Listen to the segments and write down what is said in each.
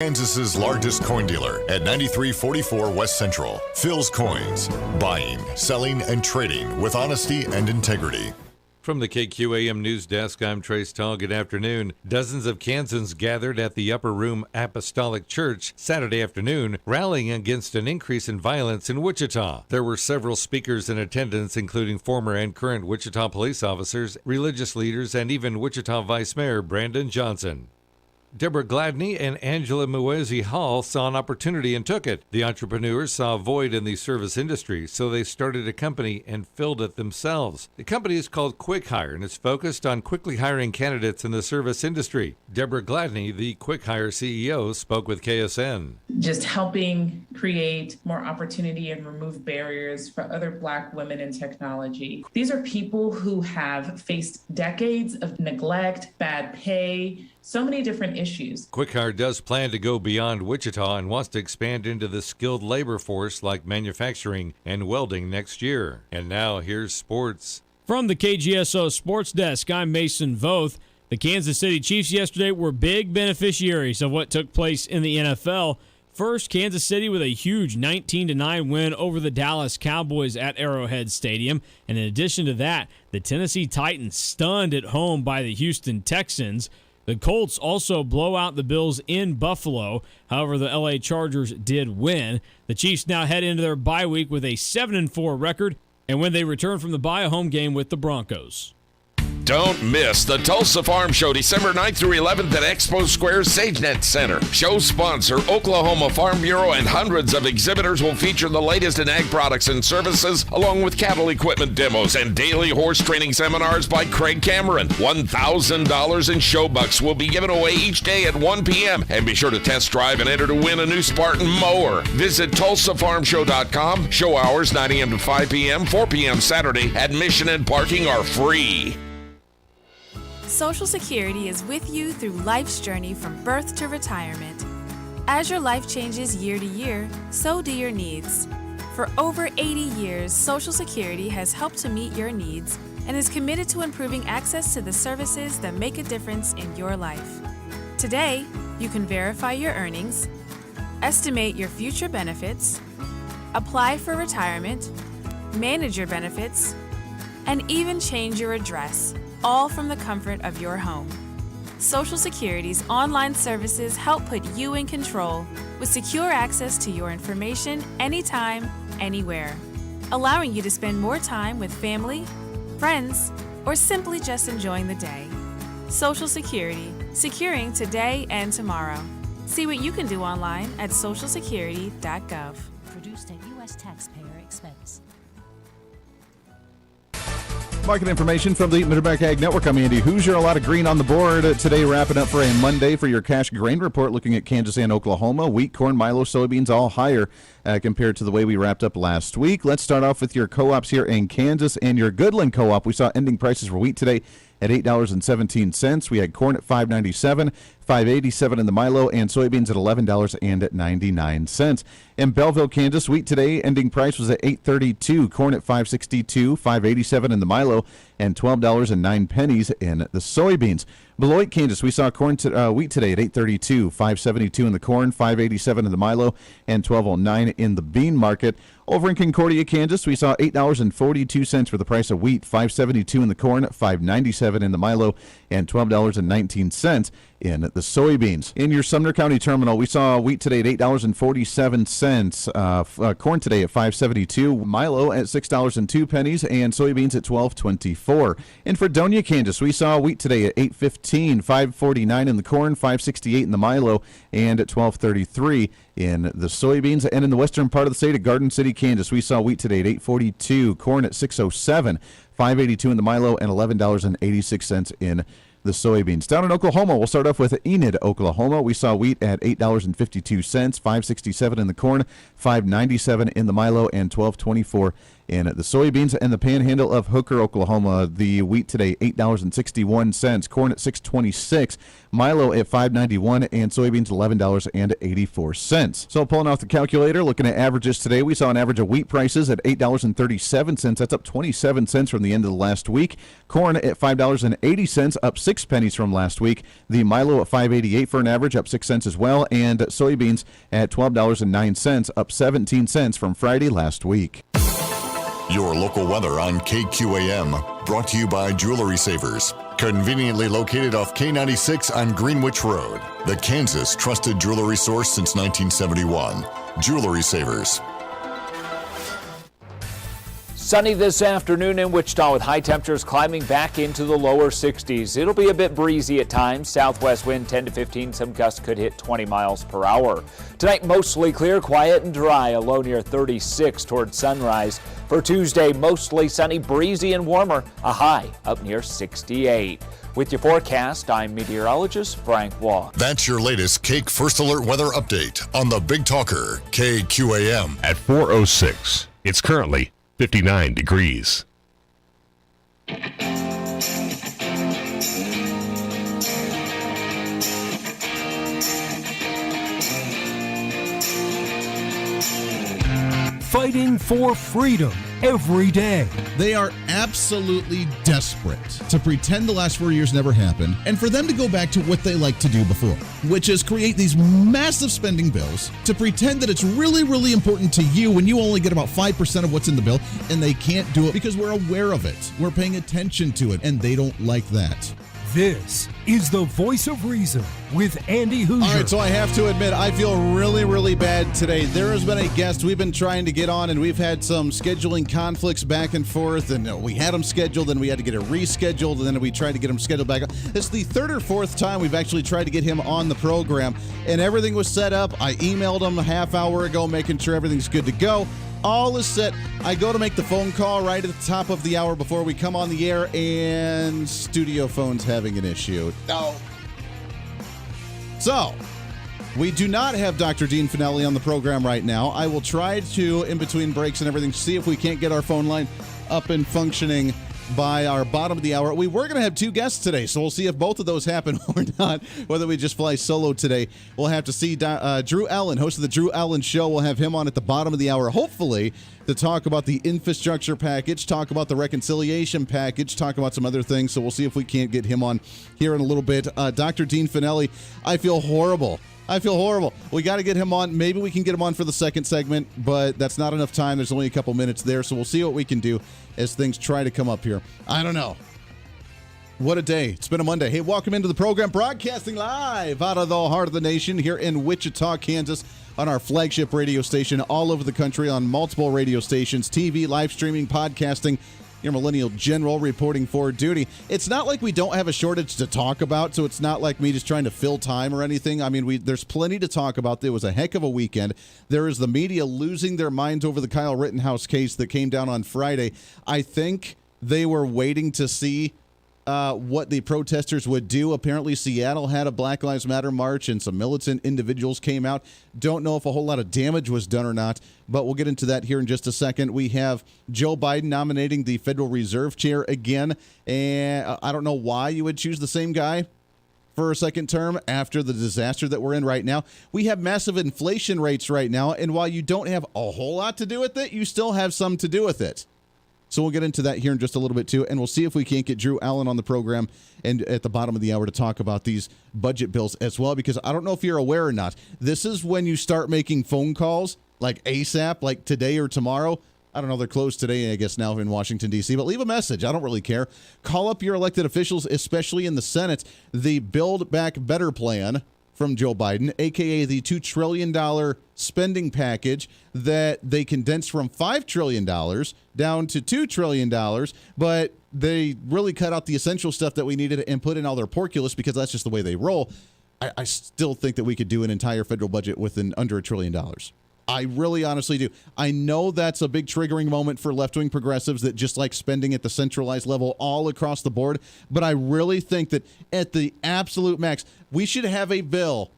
Kansas's largest coin dealer at 9344 West Central. Phil's Coins. Buying, selling, and trading with honesty and integrity. From the KQAM News Desk, I'm Trace Tall. Good afternoon. Dozens of Kansans gathered at the Upper Room Apostolic Church Saturday afternoon, rallying against an increase in violence in Wichita. There were several speakers in attendance, including former and current Wichita police officers, religious leaders, and even Wichita Vice Mayor Brandon Johnson. Deborah Gladney and Angela Muezi Hall saw an opportunity and took it. The entrepreneurs saw a void in the service industry, so they started a company and filled it themselves. The company is called Quick Hire and is focused on quickly hiring candidates in the service industry. Deborah Gladney, the Quick Hire CEO, spoke with KSN. Just helping create more opportunity and remove barriers for other Black women in technology. These are people who have faced decades of neglect, bad pay, so many different issues. Quick Hire does plan to go beyond Wichita and wants to expand into the skilled labor force like manufacturing and welding next year. And now here's sports. From the KGSO Sports Desk, I'm Mason Voth. The Kansas City Chiefs yesterday were big beneficiaries of what took place in the NFL. First, Kansas City with a huge 19-9 win over the Dallas Cowboys at Arrowhead Stadium. And in addition to that, the Tennessee Titans stunned at home by the Houston Texans. The Colts also blow out the Bills in Buffalo. However, the LA Chargers did win. The Chiefs now head into their bye week with a 7-4 record, and when they return from the bye, a home game with the Broncos. Don't miss the Tulsa Farm Show December 9th through 11th at Expo Square SageNet Center. Show sponsor Oklahoma Farm Bureau and hundreds of exhibitors will feature the latest in ag products and services, along with cattle equipment demos and daily horse training seminars by Craig Cameron. $1,000 in show bucks will be given away each day at 1 p.m. And be sure to test drive and enter to win a new Spartan mower. Visit TulsaFarmShow.com. Show hours 9 a.m. to 5 p.m., 4 p.m. Saturday. Admission and parking are free. Social Security is with you through life's journey from birth to retirement. As your life changes year to year, so do your needs. For over 80 years, Social Security has helped to meet your needs and is committed to improving access to the services that make a difference in your life. Today, you can verify your earnings, estimate your future benefits, apply for retirement, manage your benefits, and even change your address, all from the comfort of your home. Social Security's online services help put you in control with secure access to your information anytime, anywhere, allowing you to spend more time with family, friends, or simply just enjoying the day. Social Security, securing today and tomorrow. See what you can do online at socialsecurity.gov. Produced at U.S. taxpayer expense. Market information from the Midwest Ag Network. I'm Andy Hooser. A lot of green on the board today, wrapping up for a Monday for your cash grain report, looking at Kansas and Oklahoma. Wheat, corn, milo, soybeans, all higher compared to the way we wrapped up last week. Let's start off with your co-ops here in Kansas and your Goodland co-op. We saw ending prices for wheat today at $8.17. We had corn at $5.97, $5.87 in the milo, and soybeans at $11.99. In Belleville, Kansas, wheat today ending price was at $8.32, corn at $5.62, $5.87 in the milo, and $12.09 in the soybeans. Beloit, Kansas, we saw wheat today at $8.32, $5.72 in the corn, $5.87 in the milo, and $12.09 in the bean market. Over in Concordia, Kansas, we saw $8.42 for the price of wheat, $5.72 in the corn, $5.97 in the milo, and $12.19 in the soybeans. In your Sumner County terminal, we saw wheat today at $8.47, corn today at $5.72, milo at $6.02, and soybeans at $12.24. In Fredonia, Kansas, we saw wheat today at $8.15, $5.49 in the corn, $5.68 in the milo, and at $12.33 in the soybeans. And in the western part of the state of Garden City, Kansas, we saw wheat today at $8.42, corn at $6.07, $5.82 in the milo, and $11.86 in the soybeans. Down in Oklahoma, we'll start off with Enid, Oklahoma. We saw wheat at $8.52, $5.67 in the corn, $5.97 in the milo, and $12.24 in the soybeans. And the Panhandle of Hooker, Oklahoma, the wheat today $8.61, corn at $6.26, Milo at $5.91, and soybeans $11.84. So pulling off the calculator, looking at averages today, we saw an average of wheat prices at $8.37. That's up 27 cents from the end of the last week. Corn at $5.80, up 6 pennies from last week. The Milo at $5.88 for an average, up 6 cents as well. And soybeans at $12.09, up 17 cents from Friday last week. Your local weather on KQAM, brought to you by Jewelry Savers. Conveniently located off K96 on Greenwich Road. The Kansas trusted jewelry source since 1971. Jewelry Savers. Sunny this afternoon in Wichita with high temperatures climbing back into the lower 60s. It'll be a bit breezy at times. Southwest wind 10 to 15. Some gusts could hit 20 miles per hour. Tonight mostly clear, quiet and dry. A low near 36 towards sunrise. For Tuesday, mostly sunny, breezy and warmer. A high up near 68. With your forecast, I'm meteorologist Frank Waugh. That's your latest Cake First Alert weather update on the Big Talker, KQAM. At 4:06, it's currently 59 degrees. Fighting for freedom every day. They are absolutely desperate to pretend the last 4 years never happened and for them to go back to what they liked to do before, which is create these massive spending bills to pretend that it's really, really important to you when you only get about 5% of what's in the bill, and they can't do it because we're aware of it. We're paying attention to it, and they don't like that. This is the Voice of Reason with Andy Hooser. All right, so I have to admit, I feel really, really bad today. There has been a guest we've been trying to get on, and we've had some scheduling conflicts back and forth, and we had him scheduled, and we had to get it rescheduled, and then we tried to get him scheduled back. This is the third or fourth time we've actually tried to get him on the program, and everything was set up. I emailed him a half hour ago, making sure everything's good to go. All is set. I go to make the phone call right at the top of the hour before we come on the air, and studio phone's having an issue. No. So, we do not have Dr. Dean FANELLI on the program right now. I will try to, in between breaks and everything, see if we can't get our phone line up and functioning by our bottom of the hour. We were going to have two guests today, so we'll see if both of those happen or not, whether we just fly solo today. We'll have to see. Drew Allen, host of the Drew Allen Show, we'll have him on at the bottom of the hour, hopefully, to talk about the infrastructure package, talk about the reconciliation package, talk about some other things, so we'll see if we can't get him on here in a little bit. Dr. Dean FANELLI, I feel horrible. We got to get him on. Maybe we can get him on for the second segment, but that's not enough time. There's only a couple minutes there, so we'll see what we can do as things try to come up here. I don't know. What a day. It's been a Monday. Hey, welcome into the program, broadcasting live out of the heart of the nation here in Wichita, Kansas, on our flagship radio station all over the country, on multiple radio stations, TV, live streaming, podcasting. Your Millennial General reporting for duty. It's not like we don't have a shortage to talk about, so it's not like me just trying to fill time or anything. I mean, there's plenty to talk about. There was a heck of a weekend. There is the media losing their minds over the Kyle Rittenhouse case that came down on Friday. I think they were waiting to see what the protesters would do. Apparently, Seattle had a Black Lives Matter march, and some militant individuals came out. Don't know if a whole lot of damage was done or not, but we'll get into that here in just a second. We have Joe Biden nominating the Federal Reserve chair again, and I don't know why you would choose the same guy for a second term after the disaster that we're in right now. We have massive inflation rates right now, and while you don't have a whole lot to do with it, you still have some to do with it. So we'll get into that here in just a little bit, too, and we'll see if we can't get Drew Allen on the program and at the bottom of the hour to talk about these budget bills as well, because I don't know if you're aware or not. This is when you start making phone calls, like ASAP, like today or tomorrow. I don't know, they're closed today, I guess, now in Washington, D.C., but leave a message. I don't really care. Call up your elected officials, especially in the Senate. The Build Back Better plan from Joe Biden, a.k.a. the $2 trillion spending package that they condensed from $5 trillion down to $2 trillion, but they really cut out the essential stuff that we needed and put in all their porculus because that's just the way they roll. I still think that we could do an entire federal budget with under $1 trillion. I really honestly do. I know that's a big triggering moment for left-wing progressives that just like spending at the centralized level all across the board, but I really think that at the absolute max, we should have a bill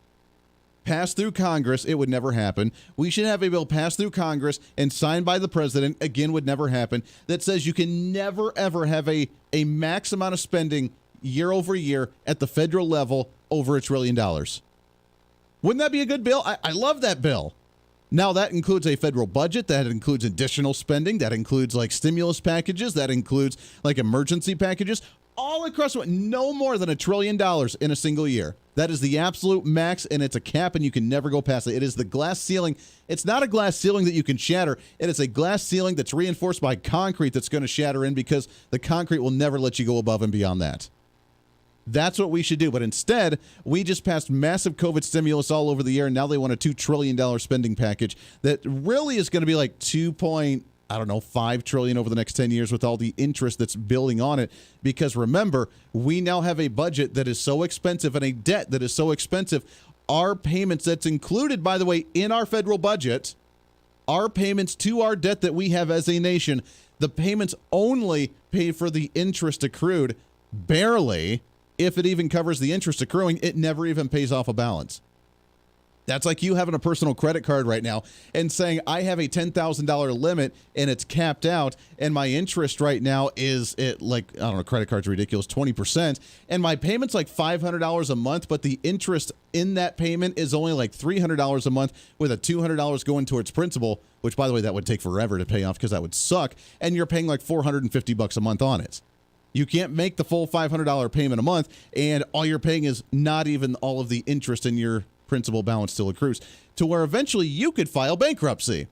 passed through Congress, it would never happen. We should have a bill passed through Congress and signed by the president, again, would never happen, that says you can never, ever have a max amount of spending year over year at the federal level over $1 trillion. Wouldn't that be a good bill? I love that bill. Now, that includes a federal budget. That includes additional spending. That includes, like, stimulus packages. That includes, like, emergency packages. All across, no more than $1 trillion in a single year. That is the absolute max, and it's a cap, and you can never go past it. It is the glass ceiling. It's not a glass ceiling that you can shatter. It is a glass ceiling that's reinforced by concrete that's going to shatter in, because the concrete will never let you go above and beyond that. That's what we should do. But instead, we just passed massive COVID stimulus all over the year, and now they want a $2 trillion spending package that really is going to be like $5 trillion over the next 10 years with all the interest that's building on it. Because remember, we now have a budget that is so expensive and a debt that is so expensive. Our payments that's included, by the way, in our federal budget, our payments to our debt that we have as a nation, the payments only pay for the interest accrued, barely. If it even covers the interest accruing, it never even pays off a balance. That's like you having a personal credit card right now and saying, I have a $10,000 limit and it's capped out, and my interest right now is credit card's ridiculous, 20%, and my payment's like $500 a month, but the interest in that payment is only like $300 a month with a $200 going towards principal, which, by the way, that would take forever to pay off because that would suck, and you're paying like $450 a month on it. You can't make the full $500 payment a month, and all you're paying is not even all of the interest, in your principal balance still accrues, to where eventually you could file bankruptcy.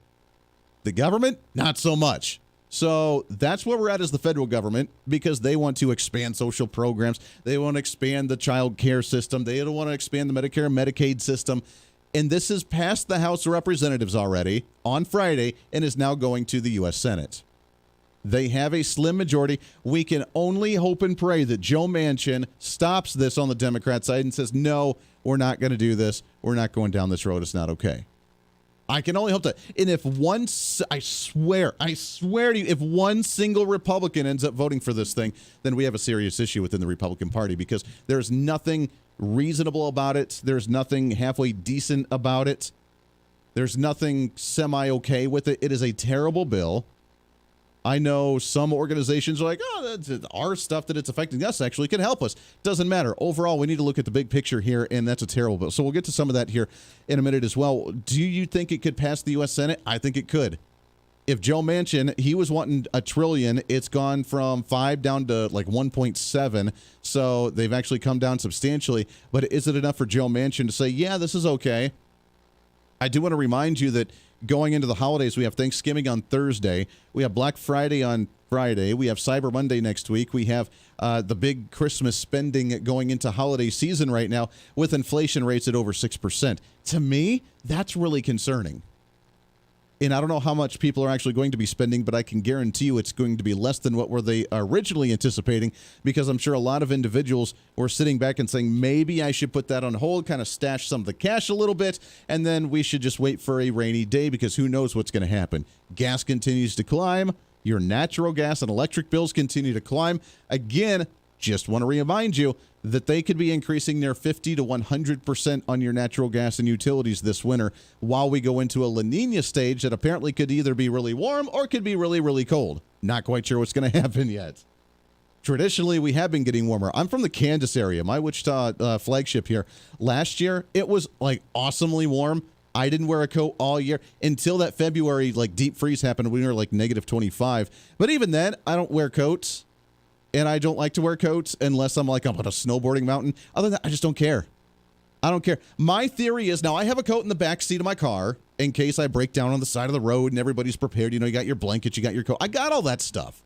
The government, not so much. So that's where we're at as the federal government, because they want to expand social programs. They want to expand the child care system. They don't want to expand the Medicare and Medicaid system. And this has passed the House of Representatives already on Friday and is now going to the U.S. Senate. They have a slim majority. We can only hope and pray that Joe Manchin stops this on the Democrat side and says, no, we're not going to do this. We're not going down this road. It's not okay. I can only hope that. And if I swear to you, if one single Republican ends up voting for this thing, then we have a serious issue within the Republican Party, because there's nothing reasonable about it. There's nothing halfway decent about it. There's nothing semi-okay with it. It is a terrible bill. I know some organizations are like, that's our stuff that it's affecting us actually can help us. Doesn't matter. Overall, we need to look at the big picture here, and that's a terrible bill. So we'll get to some of that here in a minute as well. Do you think it could pass the U.S. Senate? I think it could. If Joe Manchin, he was wanting $1 trillion, it's gone from 5 down to like 1.7. So they've actually come down substantially. But is it enough for Joe Manchin to say, yeah, this is okay? I do want to remind you that going into the holidays, we have Thanksgiving on Thursday. We have Black Friday on Friday. We have Cyber Monday next week. We have the big Christmas spending going into holiday season right now with inflation rates at over 6%. To me, that's really concerning. And I don't know how much people are actually going to be spending, but I can guarantee you it's going to be less than what were they originally anticipating, because I'm sure a lot of individuals were sitting back and saying, maybe I should put that on hold, kind of stash some of the cash a little bit, and then we should just wait for a rainy day, because who knows what's going to happen. Gas continues to climb. Your natural gas and electric bills continue to climb. Again, just want to remind you that they could be increasing near 50 to 100% on your natural gas and utilities this winter, while we go into a La Nina stage that apparently could either be really warm or could be really, really cold. Not quite sure what's going to happen yet. Traditionally, we have been getting warmer. I'm from the Kansas area, my Wichita flagship here. Last year, it was like awesomely warm. I didn't wear a coat all year until that February deep freeze happened. We were like negative 25. But even then, I don't wear coats. And I don't like to wear coats unless I'm on a snowboarding mountain. Other than that, I just don't care. I don't care. My theory is, now I have a coat in the back seat of my car in case I break down on the side of the road and everybody's prepared. You got your blanket, you got your coat. I got all that stuff.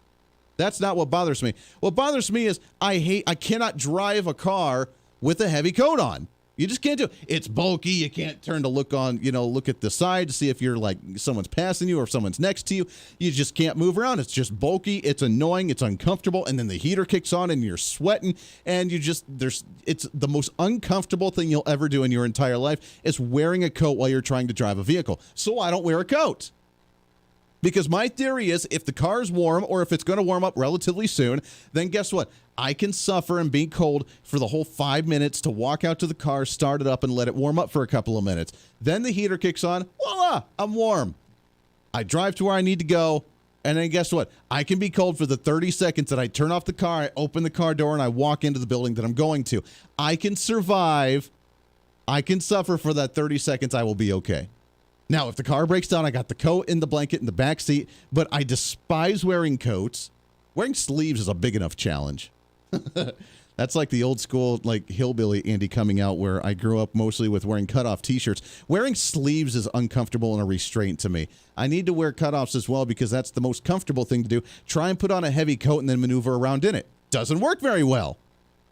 That's not what bothers me. What bothers me is I cannot drive a car with a heavy coat on. You just can't do it. It's bulky. You can't turn to look at the side to see if you're someone's passing you or if someone's next to you. You just can't move around. It's just bulky. It's annoying. It's uncomfortable. And then the heater kicks on and you're sweating. And it's the most uncomfortable thing you'll ever do in your entire life is wearing a coat while you're trying to drive a vehicle. So I don't wear a coat. Because my theory is if the car's warm or if it's going to warm up relatively soon, then guess what? I can suffer and be cold for the whole 5 minutes to walk out to the car, start it up, and let it warm up for a couple of minutes. Then the heater kicks on. Voila, I'm warm. I drive to where I need to go. And then guess what? I can be cold for the 30 seconds that I turn off the car, I open the car door, and I walk into the building that I'm going to. I can survive. I can suffer for that 30 seconds. I will be okay. Now, if the car breaks down, I got the coat and the blanket in the back seat, but I despise wearing coats. Wearing sleeves is a big enough challenge. That's like the old school, like hillbilly Andy coming out, where I grew up mostly with wearing cutoff T-shirts. Wearing sleeves is uncomfortable and a restraint to me. I need to wear cutoffs as well because that's the most comfortable thing to do. Try and put on a heavy coat and then maneuver around in it. Doesn't work very well.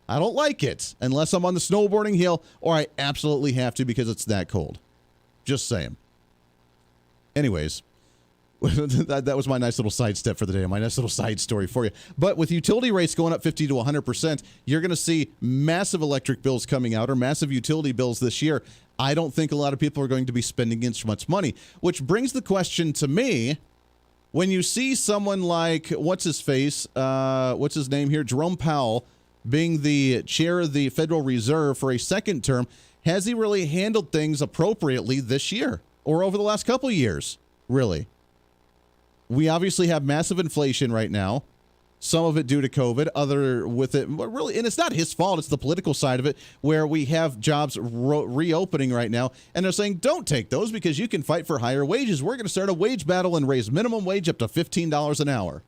I don't like it unless I'm on the snowboarding hill or I absolutely have to because it's that cold. Just saying. Anyways, that was my nice little sidestep for the day, my nice little side story for you. But with utility rates going up 50 to 100%, you're going to see massive electric bills coming out or massive utility bills this year. I don't think a lot of people are going to be spending as much money, which brings the question to me, when you see someone like, what's his name here, Jerome Powell, being the chair of the Federal Reserve for a second term, has he really handled things appropriately this year or over the last couple of years, really? We obviously have massive inflation right now, some of it due to COVID, other with it, but really, and it's not his fault, it's the political side of it, where we have jobs reopening right now, and they're saying, don't take those because you can fight for higher wages. We're going to start a wage battle and raise minimum wage up to $15 an hour.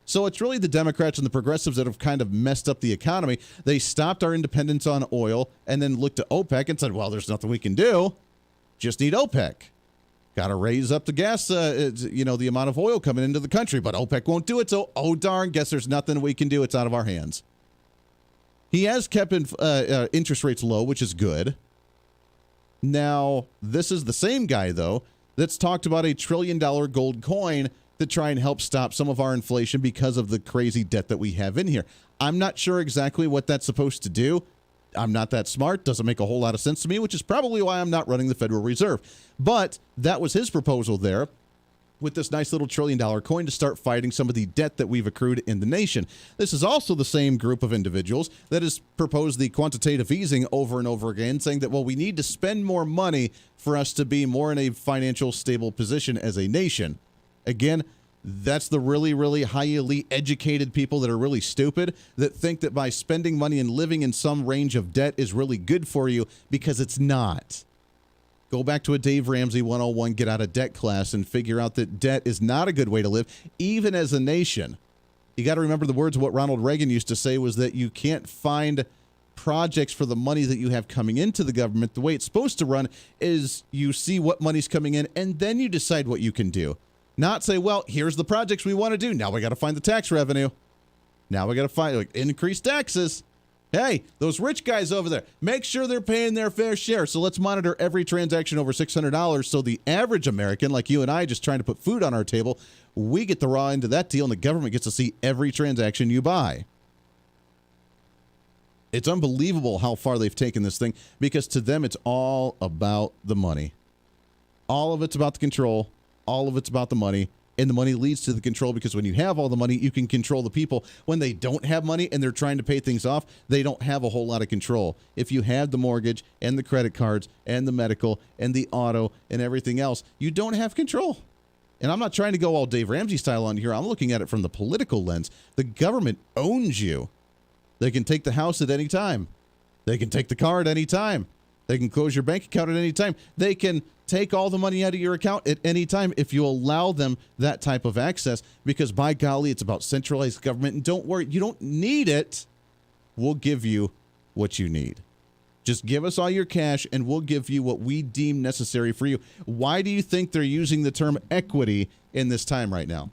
So it's really the Democrats and the progressives that have kind of messed up the economy. They stopped our independence on oil and then looked to OPEC and said, well, there's nothing we can do. Just need OPEC. Got to raise up the gas, the amount of oil coming into the country, but OPEC won't do it. So, oh darn, guess there's nothing we can do. It's out of our hands. He has kept interest rates low, which is good. Now, this is the same guy, though, that's talked about $1 trillion gold coin to try and help stop some of our inflation because of the crazy debt that we have in here. I'm not sure exactly what that's supposed to do. I'm not that smart. Doesn't make a whole lot of sense to me, which is probably why I'm not running the Federal Reserve. But that was his proposal there with this nice little $1 trillion coin to start fighting some of the debt that we've accrued in the nation. This is also the same group of individuals that has proposed the quantitative easing over and over again, saying that, well, we need to spend more money for us to be more in a financial stable position as a nation. Again, that's the really, really highly educated people that are really stupid that think that by spending money and living in some range of debt is really good for you, because it's not. Go back to a Dave Ramsey 101 get out of debt class and figure out that debt is not a good way to live, even as a nation. You got to remember the words of what Ronald Reagan used to say was that you can't find projects for the money that you have coming into the government. The way it's supposed to run is you see what money's coming in and then you decide what you can do. Not say, well, here's the projects we want to do. Now we got to find the tax revenue. Now we got to find increase taxes. Hey, those rich guys over there, make sure they're paying their fair share. So let's monitor every transaction over $600 so the average American, like you and I, just trying to put food on our table, we get the raw end of that deal and the government gets to see every transaction you buy. It's unbelievable how far they've taken this thing, because to them it's all about the money. All of it's about the control. All of it's about the money, and the money leads to the control, because when you have all the money, you can control the people. When they don't have money and they're trying to pay things off, they don't have a whole lot of control. If you have the mortgage and the credit cards and the medical and the auto and everything else, you don't have control. And I'm not trying to go all Dave Ramsey style on here. I'm looking at it from the political lens. The government owns you. They can take the house at any time. They can take the car at any time. They can close your bank account at any time. They can take all the money out of your account at any time if you allow them that type of access, because by golly, it's about centralized government. And don't worry, you don't need it. We'll give you what you need. Just give us all your cash and we'll give you what we deem necessary for you. Why do you think they're using the term equity in this time right now?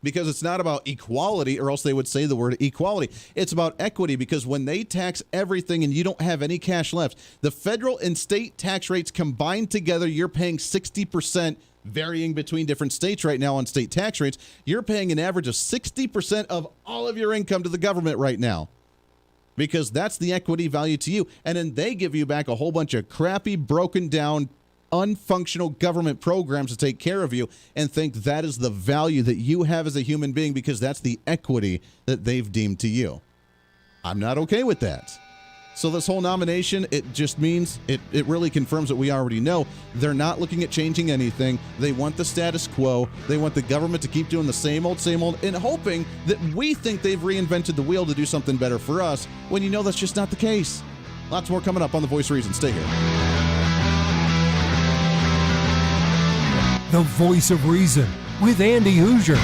Because it's not about equality, or else they would say the word equality. It's about equity, because when they tax everything and you don't have any cash left, the federal and state tax rates combined together, you're paying 60%, varying between different states right now on state tax rates. You're paying an average of 60% of all of your income to the government right now, because that's the equity value to you. And then they give you back a whole bunch of crappy, broken down unfunctional government programs to take care of you and think that is the value that you have as a human being because that's the equity that they've deemed to you. I'm not okay with that. So this whole nomination, it just means it really confirms what we already know. They're not looking at changing anything. They want the status quo. They want the government to keep doing the same old, and hoping that we think they've reinvented the wheel to do something better for us, when you know that's just not the case. Lots more coming up on The Voice of Reason. Stay here. The Voice of Reason with Andy Hooser.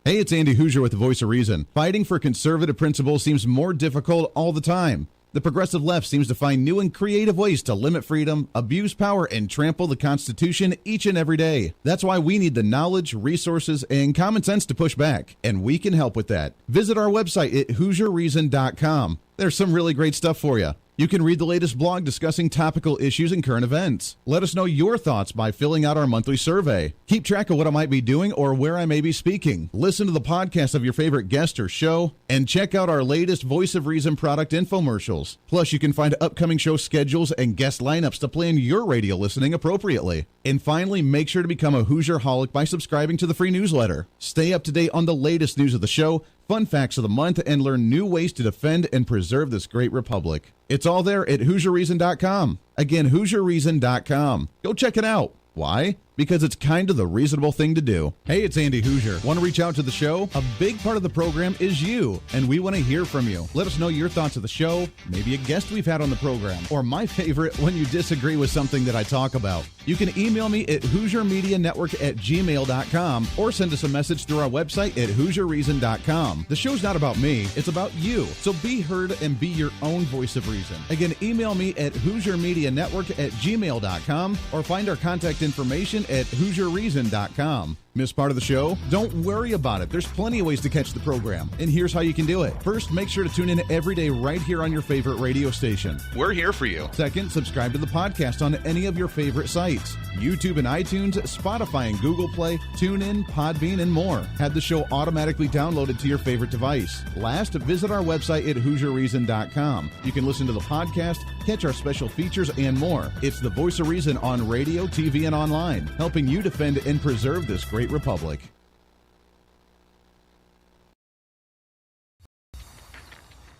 Hey, it's Andy Hooser with The Voice of Reason. Fighting for conservative principles seems more difficult all the time. The progressive left seems to find new and creative ways to limit freedom, abuse power, and trample the Constitution each and every day. That's why we need the knowledge, resources, and common sense to push back, and we can help with that. Visit our website at HooserReason.com. There's some really great stuff for you. You can read the latest blog discussing topical issues and current events. Let us know your thoughts by filling out our monthly survey. Keep track of what I might be doing or where I may be speaking. Listen to the podcast of your favorite guest or show, and check out our latest Voice of Reason product infomercials. Plus, you can find upcoming show schedules and guest lineups to plan your radio listening appropriately. And finally, make sure to become a Hoosier-holic by subscribing to the free newsletter. Stay up to date on the latest news of the show, fun facts of the month, and learn new ways to defend and preserve this great republic. It's all there at HooserReason.com. Again, HooserReason.com. Go check it out. Why? Because it's kind of the reasonable thing to do. Hey, it's Andy Hooser. Want to reach out to the show? A big part of the program is you, and we want to hear from you. Let us know your thoughts of the show, maybe a guest we've had on the program, or my favorite, when you disagree with something that I talk about. You can email me at HooserMediaNetwork@gmail.com or send us a message through our website at HooserReason.com. The show's not about me, it's about you. So be heard and be your own voice of reason. Again, email me at HooserMediaNetwork@gmail.com or find our contact information at HooserReason.com. Miss part of the show? Don't worry about it. There's plenty of ways to catch the program, and here's how you can do it. First, make sure to tune in every day right here on your favorite radio station. We're here for you. Second, subscribe to the podcast on any of your favorite sites. YouTube and iTunes, Spotify and Google Play, TuneIn, Podbean, and more. Have the show automatically downloaded to your favorite device. Last, visit our website at HooserReason.com. You can listen to the podcast, catch our special features, and more. It's the Voice of Reason on radio, TV, and online, helping you defend and preserve this great republic.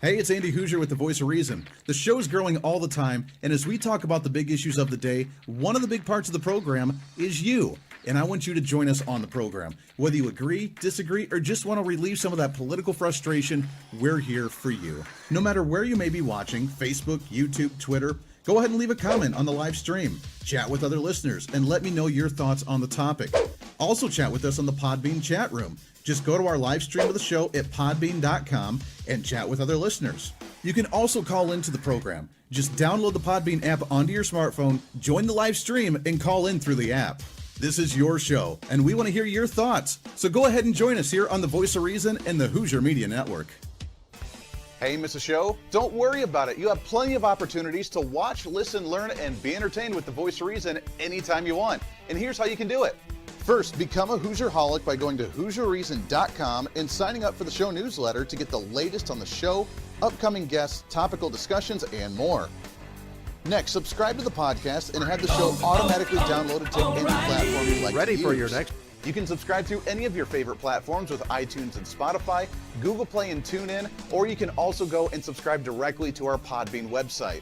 Hey, it's Andy Hooser with The Voice of Reason. The show's growing all the time, and as we talk about the big issues of the day, one of the big parts of the program is you. And I want you to join us on the program. Whether you agree, disagree, or just want to relieve some of that political frustration, we're here for you. No matter where you may be watching, Facebook, YouTube, Twitter, go ahead and leave a comment on the live stream. Chat with other listeners and let me know your thoughts on the topic. Also chat with us on the Podbean chat room. Just go to our live stream of the show at podbean.com and chat with other listeners. You can also call into the program. Just download the Podbean app onto your smartphone, join the live stream, and call in through the app. This is your show, and we want to hear your thoughts. So go ahead and join us here on The Voice of Reason and the Hoosier Media Network. Hey, miss a show? Don't worry about it. You have plenty of opportunities to watch, listen, learn, and be entertained with The Voice of Reason anytime you want. And here's how you can do it. First, become a Hoosier-holic by going to HooserReason.com and signing up for the show newsletter to get the latest on the show, upcoming guests, topical discussions, and more. Next, subscribe to the podcast and have the show automatically downloaded to any platform you like to use. Ready for your next... You can subscribe to any of your favorite platforms with iTunes and Spotify, Google Play and TuneIn, or you can also go and subscribe directly to our Podbean website.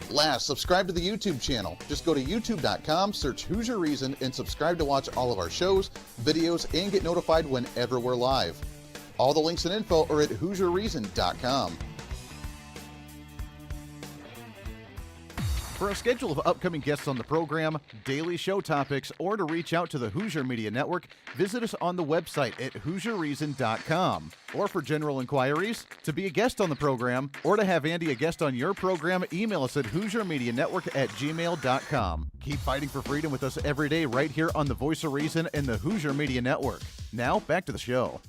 Last, subscribe to the YouTube channel. Just go to youtube.com, search Hoosier Reason, and subscribe to watch all of our shows, videos, and get notified whenever we're live. All the links and info are at HooserReason.com. For a schedule of upcoming guests on the program, daily show topics, or to reach out to the Hoosier Media Network, visit us on the website at HooserReason.com. Or for general inquiries, to be a guest on the program, or to have Andy a guest on your program, email us at HooserMediaNetwork@gmail.com. Keep fighting for freedom with us every day right here on the Voice of Reason and the Hoosier Media Network. Now, back to the show.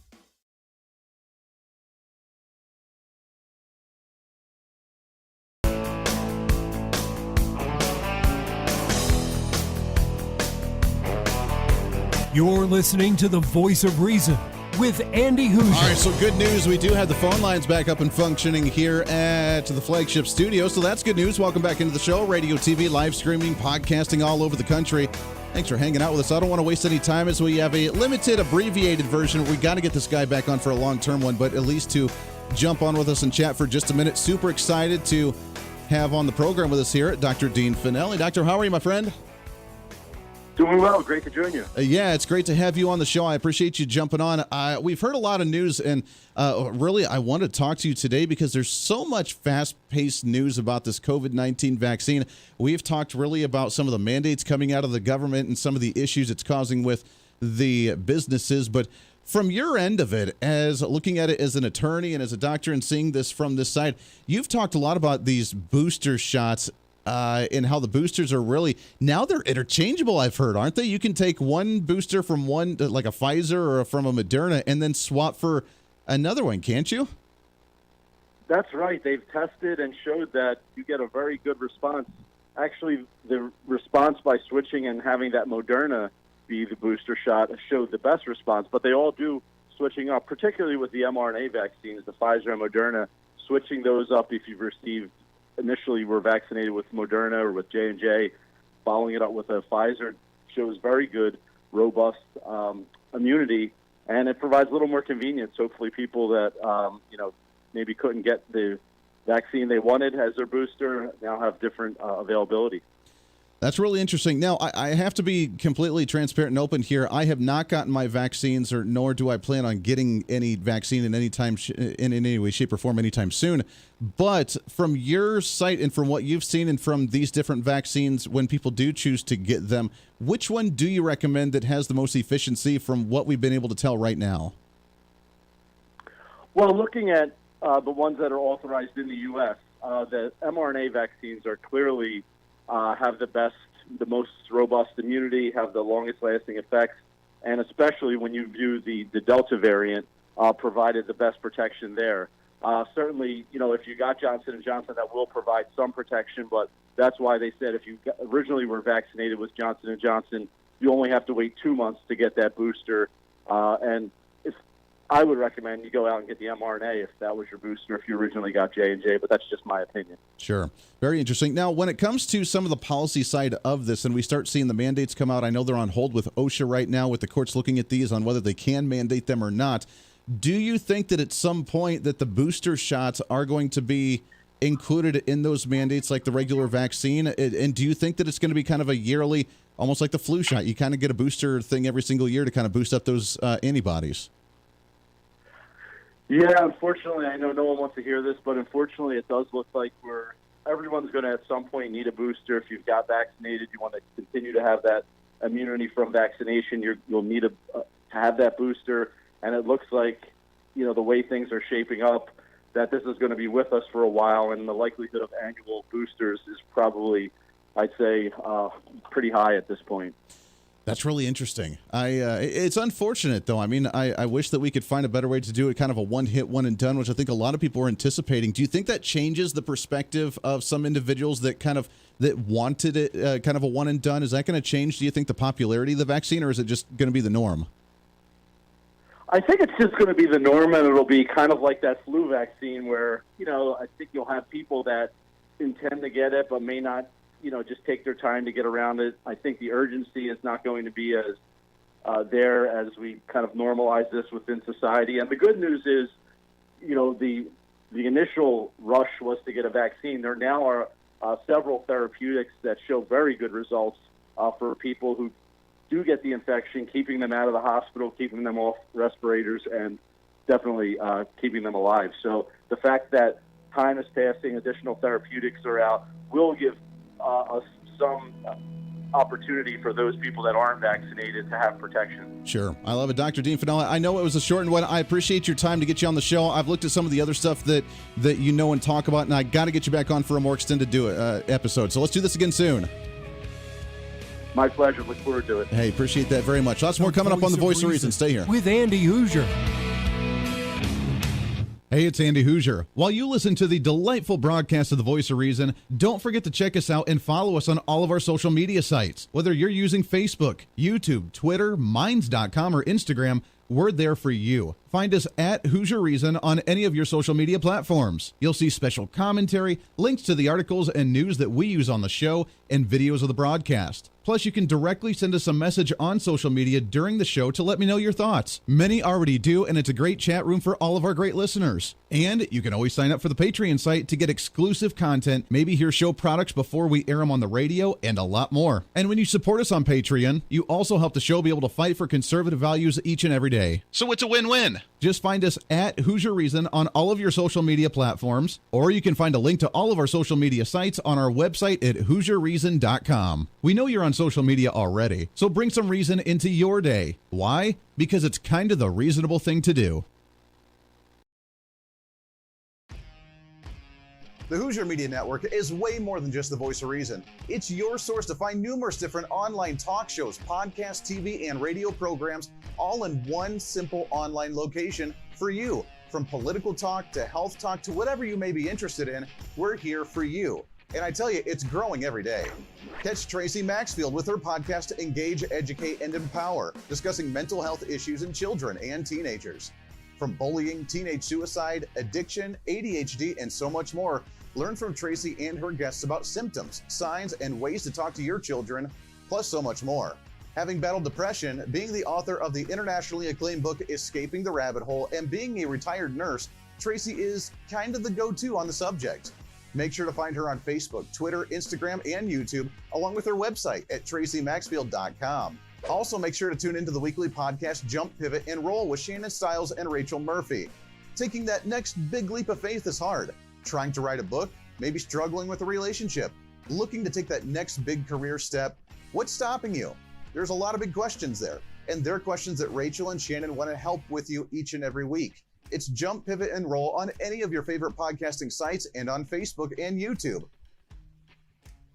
You're listening to The Voice of Reason with Andy Hooser. All right, so good news. We do have the phone lines back up and functioning here at the flagship studio. So that's good news. Welcome back into the show. Radio, TV, live streaming, podcasting all over the country. Thanks for hanging out with us. I don't want to waste any time as we have a limited, abbreviated version. We got to get this guy back on for a long-term one, but at least to jump on with us and chat for just a minute. Super excited to have on the program with us here Dr. Dean FANELLI. Doctor, how are you, my friend? Doing well. Great to join you. Yeah, it's great to have you on the show. I appreciate you jumping on. We've heard a lot of news, and really, I want to talk to you today because there's so much fast-paced news about this COVID-19 vaccine. We've talked really about some of the mandates coming out of the government and some of the issues it's causing with the businesses. But from your end of it, as looking at it as an attorney and as a doctor and seeing this from this side, you've talked a lot about these booster shots. And how the boosters are really now they're interchangeable. I've heard, aren't they? You can take one booster from one, like a Pfizer or from a Moderna, and then swap for another one, can't you? That's right. They've tested and showed that you get a very good response. Actually, the response by switching and having that Moderna be the booster shot showed the best response. But they all do switching up, particularly with the mRNA vaccines, the Pfizer and Moderna, switching those up if you've received initially were vaccinated with Moderna or with J&J, following it up with a Pfizer shows very good, robust immunity, and it provides a little more convenience. Hopefully people that, maybe couldn't get the vaccine they wanted as their booster now have different availability. That's really interesting. Now, I have to be completely transparent and open here. I have not gotten my vaccines, nor do I plan on getting any vaccine in any way, shape, or form anytime soon. But from your site and from what you've seen and from these different vaccines, when people do choose to get them, which one do you recommend that has the most efficiency from what we've been able to tell right now? Well, looking at the ones that are authorized in the U.S., the mRNA vaccines are clearly have the most robust immunity, have the longest lasting effects, and especially when you view the Delta variant, provided the best protection there. Certainly, if you got Johnson & Johnson, that will provide some protection, but that's why they said if you originally were vaccinated with Johnson & Johnson, you only have to wait 2 months to get that booster. And I would recommend you go out and get the mRNA if that was your booster, if you originally got J&J, but that's just my opinion. Sure. Very interesting. Now, when it comes to some of the policy side of this, and we start seeing the mandates come out, I know they're on hold with OSHA right now, with the courts looking at these on whether they can mandate them or not. Do you think that at some point that the booster shots are going to be included in those mandates like the regular vaccine? And do you think that it's going to be kind of a yearly, almost like the flu shot? You kind of get a booster thing every single year to kind of boost up those antibodies. Yeah, unfortunately, I know no one wants to hear this, but unfortunately it does look like everyone's going to at some point need a booster. If you've got vaccinated, you want to continue to have that immunity from vaccination, you'll need to have that booster. And it looks like, the way things are shaping up, that this is going to be with us for a while, and the likelihood of annual boosters is probably, I'd say, pretty high at this point. That's really interesting. It's unfortunate, though. I mean, I wish that we could find a better way to do it, kind of a one-hit, one-and-done, which I think a lot of people are anticipating. Do you think that changes the perspective of some individuals that wanted it kind of a one-and-done? Is that going to change, do you think, the popularity of the vaccine, or is it just going to be the norm? I think it's just going to be the norm, and it'll be kind of like that flu vaccine where, I think you'll have people that intend to get it but may not, just take their time to get around it. I think the urgency is not going to be as there as we kind of normalize this within society. And the good news is, the initial rush was to get a vaccine. There now are several therapeutics that show very good results for people who do get the infection, keeping them out of the hospital, keeping them off respirators, and definitely keeping them alive. So the fact that time is passing, additional therapeutics are out, will give some opportunity for those people that aren't vaccinated to have protection. Sure. I love it. Dr. Dean FANELLI, I know it was a shortened one. I appreciate your time to get you on the show. I've looked at some of the other stuff that you know and talk about, and I got to get you back on for a more extended episode. So let's do this again soon. My pleasure. Look forward to it. Hey, appreciate that very much. Lots more coming up on The Voice of Reason. Stay here. With Andy Hooser. Hey, it's Andy Hooser. While you listen to the delightful broadcast of The Voice of Reason, don't forget to check us out and follow us on all of our social media sites. Whether you're using Facebook, YouTube, Twitter, Minds.com, or Instagram, We're there for you. Find us at Hoosier Reason on any of your social media platforms. You'll see special commentary, links to the articles and news that we use on the show, and videos of the broadcast. Plus, you can directly send us a message on social media during the show to let me know your thoughts. Many already do, and it's a great chat room for all of our great listeners. And you can always sign up for the Patreon site to get exclusive content, maybe hear show products before we air them on the radio, and a lot more. And when you support us on Patreon, you also help the show be able to fight for conservative values each and every day. So it's a win-win. Just find us at Hoosier Reason on all of your social media platforms, or you can find a link to all of our social media sites on our website at HoosierReason.com. We know you're on social media already, so bring some reason into your day. Why? Because it's kind of the reasonable thing to do. The Hoosier Media Network is way more than just the voice of reason. It's your source to find numerous different online talk shows, podcasts, TV, and radio programs, all in one simple online location for you. From political talk to health talk to whatever you may be interested in, we're here for you. And I tell you, it's growing every day. Catch Tracy Maxfield with her podcast Engage, Educate, and Empower, discussing mental health issues in children and teenagers. From bullying, teenage suicide, addiction, ADHD, and so much more, learn from Tracy and her guests about symptoms, signs, and ways to talk to your children, plus so much more. Having battled depression, being the author of the internationally acclaimed book Escaping the Rabbit Hole, and being a retired nurse, Tracy is kind of the go-to on the subject. Make sure to find her on Facebook, Twitter, Instagram, and YouTube, along with her website at tracymaxfield.com. Also, make sure to tune into the weekly podcast Jump, Pivot, and Roll with Shannon Stiles and Rachel Murphy. Taking that next big leap of faith is hard. Trying to write a book, maybe struggling with a relationship, looking to take that next big career step. What's stopping you? There's a lot of big questions there, and they're questions that Rachel and Shannon want to help with you each and every week. It's Jump, Pivot, and Roll on any of your favorite podcasting sites and on Facebook and YouTube.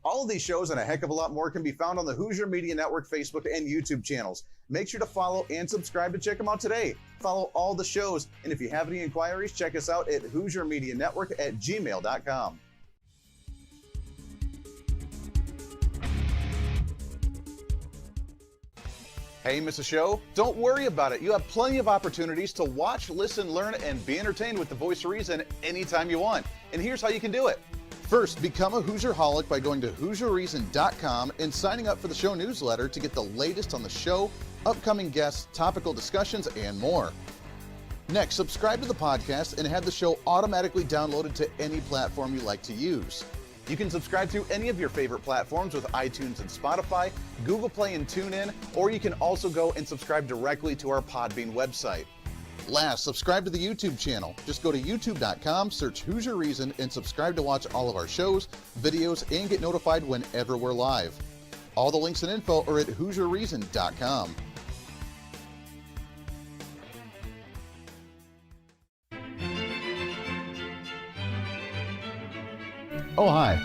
All of these shows and a heck of a lot more can be found on the Hoosier Media Network Facebook and YouTube channels. Make sure to follow and subscribe to check them out today. Follow all the shows, and if you have any inquiries, check us out at HoosierMediaNetwork@gmail.com. Hey, miss a show? Don't worry about it. You have plenty of opportunities to watch, listen, learn, and be entertained with the Voice of Reason anytime you want. And here's how you can do it. First, become a Hoosierholic by going to HoosierReason.com and signing up for the show newsletter to get the latest on the show, upcoming guests, topical discussions, and more. Next, subscribe to the podcast and have the show automatically downloaded to any platform you like to use. You can subscribe through any of your favorite platforms with iTunes and Spotify, Google Play and TuneIn, or you can also go and subscribe directly to our Podbean website. Last, subscribe to the YouTube channel. Just go to youtube.com, search Hoosier Reason, and subscribe to watch all of our shows, videos, and get notified whenever we're live. All the links and info are at HoosierReason.com. Oh, hi.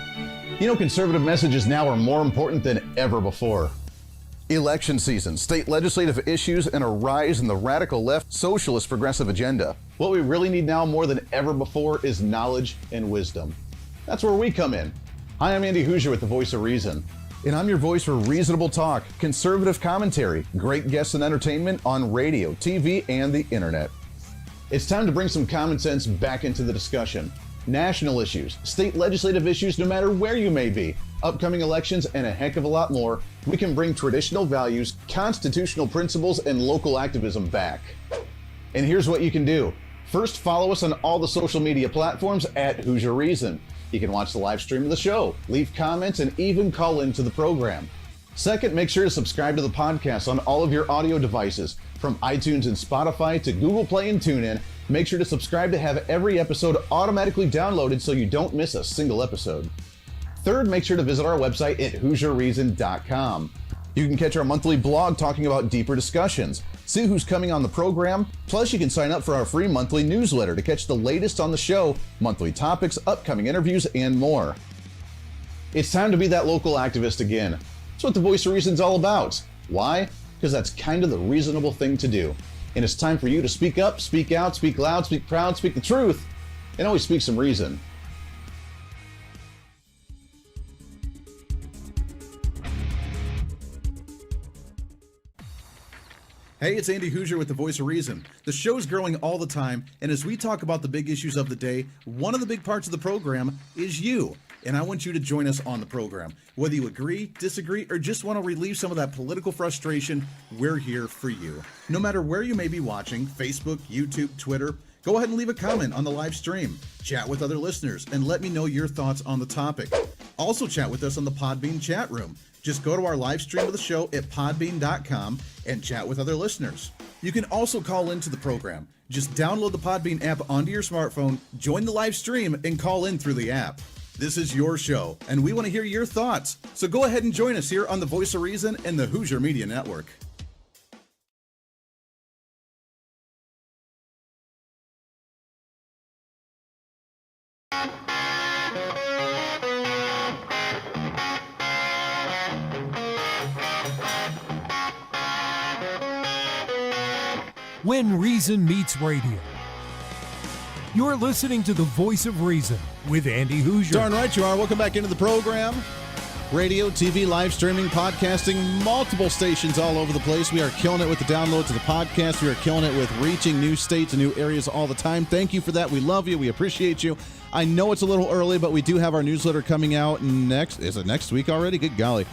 You know, conservative messages now are more important than ever before. Election season, state legislative issues, and a rise in the radical left socialist progressive agenda. What we really need now more than ever before is knowledge and wisdom. That's where we come in. Hi, I'm Andy Hooser with the Voice of Reason. And I'm your voice for reasonable talk, conservative commentary, great guests and entertainment on radio, TV, and the internet. It's time to bring some common sense back into the discussion. National issues, state legislative issues, no matter where you may be, upcoming elections, and a heck of a lot more, we can bring traditional values, constitutional principles, and local activism back. And here's what you can do. First, follow us on all the social media platforms at Hoosier Reason. You can watch the live stream of the show, leave comments, and even call into the program. Second, make sure to subscribe to the podcast on all of your audio devices, from iTunes and Spotify to Google Play and TuneIn. Make sure to subscribe to have every episode automatically downloaded so you don't miss a single episode. Third, make sure to visit our website at HoosierReason.com. You can catch our monthly blog talking about deeper discussions, see who's coming on the program, plus you can sign up for our free monthly newsletter to catch the latest on the show, monthly topics, upcoming interviews, and more. It's time to be that local activist again. That's what the Voice of Reason's all about. Why? Because that's kind of the reasonable thing to do. And it's time for you to speak up, speak out, speak loud, speak proud, speak the truth, and always speak some reason. Hey, it's Andy Hooser with the Voice of Reason. The show's growing all the time, and as we talk about the big issues of the day, one of the big parts of the program is you. And I want you to join us on the program. Whether you agree, disagree, or just want to relieve some of that political frustration, we're here for you. No matter where you may be watching, Facebook, YouTube, Twitter, go ahead and leave a comment on the live stream. Chat with other listeners and let me know your thoughts on the topic. Also chat with us on the Podbean chat room. Just go to our live stream of the show at podbean.com and chat with other listeners. You can also call into the program. Just download the Podbean app onto your smartphone, join the live stream, and call in through the app. This is your show, and we want to hear your thoughts. So go ahead and join us here on the Voice of Reason and the Hoosier Media Network. When Reason Meets Radio. You're listening to the Voice of Reason with Andy Hooser. Darn right you are. Welcome back into the program. Radio, TV, live streaming, podcasting, multiple stations all over the place. We are killing it with the downloads of the podcast. We are killing it with reaching new states and new areas all the time. Thank you for that. We love you. We appreciate you. I know it's a little early, but we do have our newsletter coming out next week already? Good golly.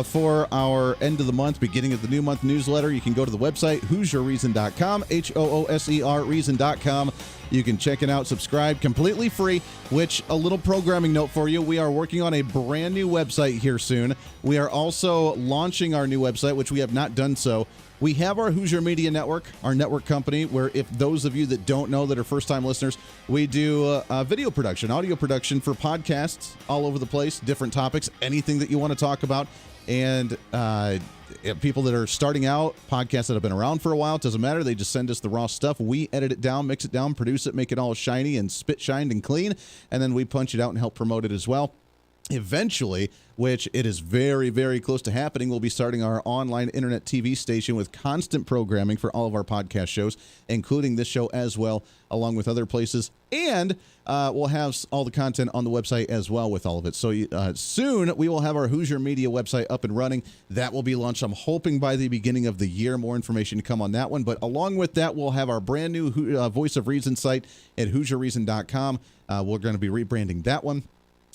For our end of the month, beginning of the new month newsletter, you can go to the website, HooserReason.com, HOOSER Reason.com. You can check it out, subscribe, completely free, which, a little programming note for you, we are working on a brand new website here soon. We are also launching our new website, which we have not done so. We have our Hoosier Media Network, our network company, where if those of you that don't know that are first-time listeners, we do video production, audio production for podcasts all over the place, different topics, anything that you want to talk about. And people that are starting out, podcasts that have been around for a while, it doesn't matter. They just send us the raw stuff. We edit it down, mix it down, produce it, make it all shiny and spit shined and clean. And then we punch it out and help promote it as well. Eventually, which it is very, very close to happening, we'll be starting our online internet TV station with constant programming for all of our podcast shows, including this show as well, along with other places. And we'll have all the content on the website as well with all of it. So soon we will have our Hoosier Media website up and running. That will be launched, I'm hoping, by the beginning of the year. More information to come on that one. But along with that, we'll have our brand new Voice of Reason site at HoosierReason.com. We're going to be rebranding that one.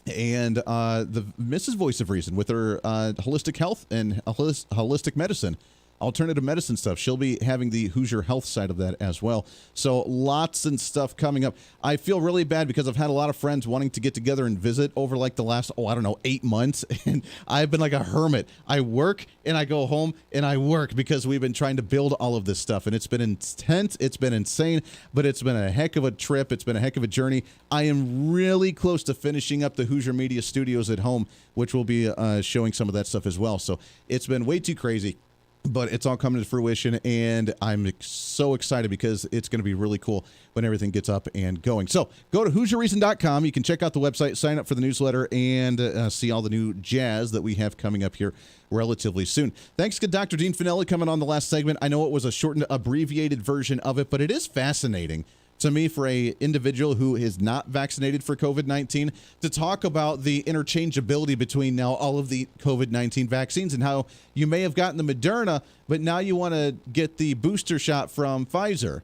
And the Mrs. Voice of Reason with her holistic health and holistic medicine, alternative medicine stuff. She'll be having the Hoosier Health side of that as well. So lots and stuff coming up. I feel really bad because I've had a lot of friends wanting to get together and visit over like the last, 8 months. And I've been like a hermit. I work and I go home and I work because we've been trying to build all of this stuff. And it's been intense. It's been insane, but it's been a heck of a trip. It's been a heck of a journey. I am really close to finishing up the Hoosier Media Studios at home, which will be showing some of that stuff as well. So it's been way too crazy. But it's all coming to fruition, and I'm so excited because it's going to be really cool when everything gets up and going. So go to HoosierReason.com. You can check out the website, sign up for the newsletter, and see all the new jazz that we have coming up here relatively soon. Thanks to Dr. Dean FANELLI coming on the last segment. I know it was a shortened, abbreviated version of it, but it is fascinating to me for a individual who is not vaccinated for COVID-19 to talk about the interchangeability between now all of the COVID-19 vaccines and how you may have gotten the Moderna, but now you want to get the booster shot from Pfizer.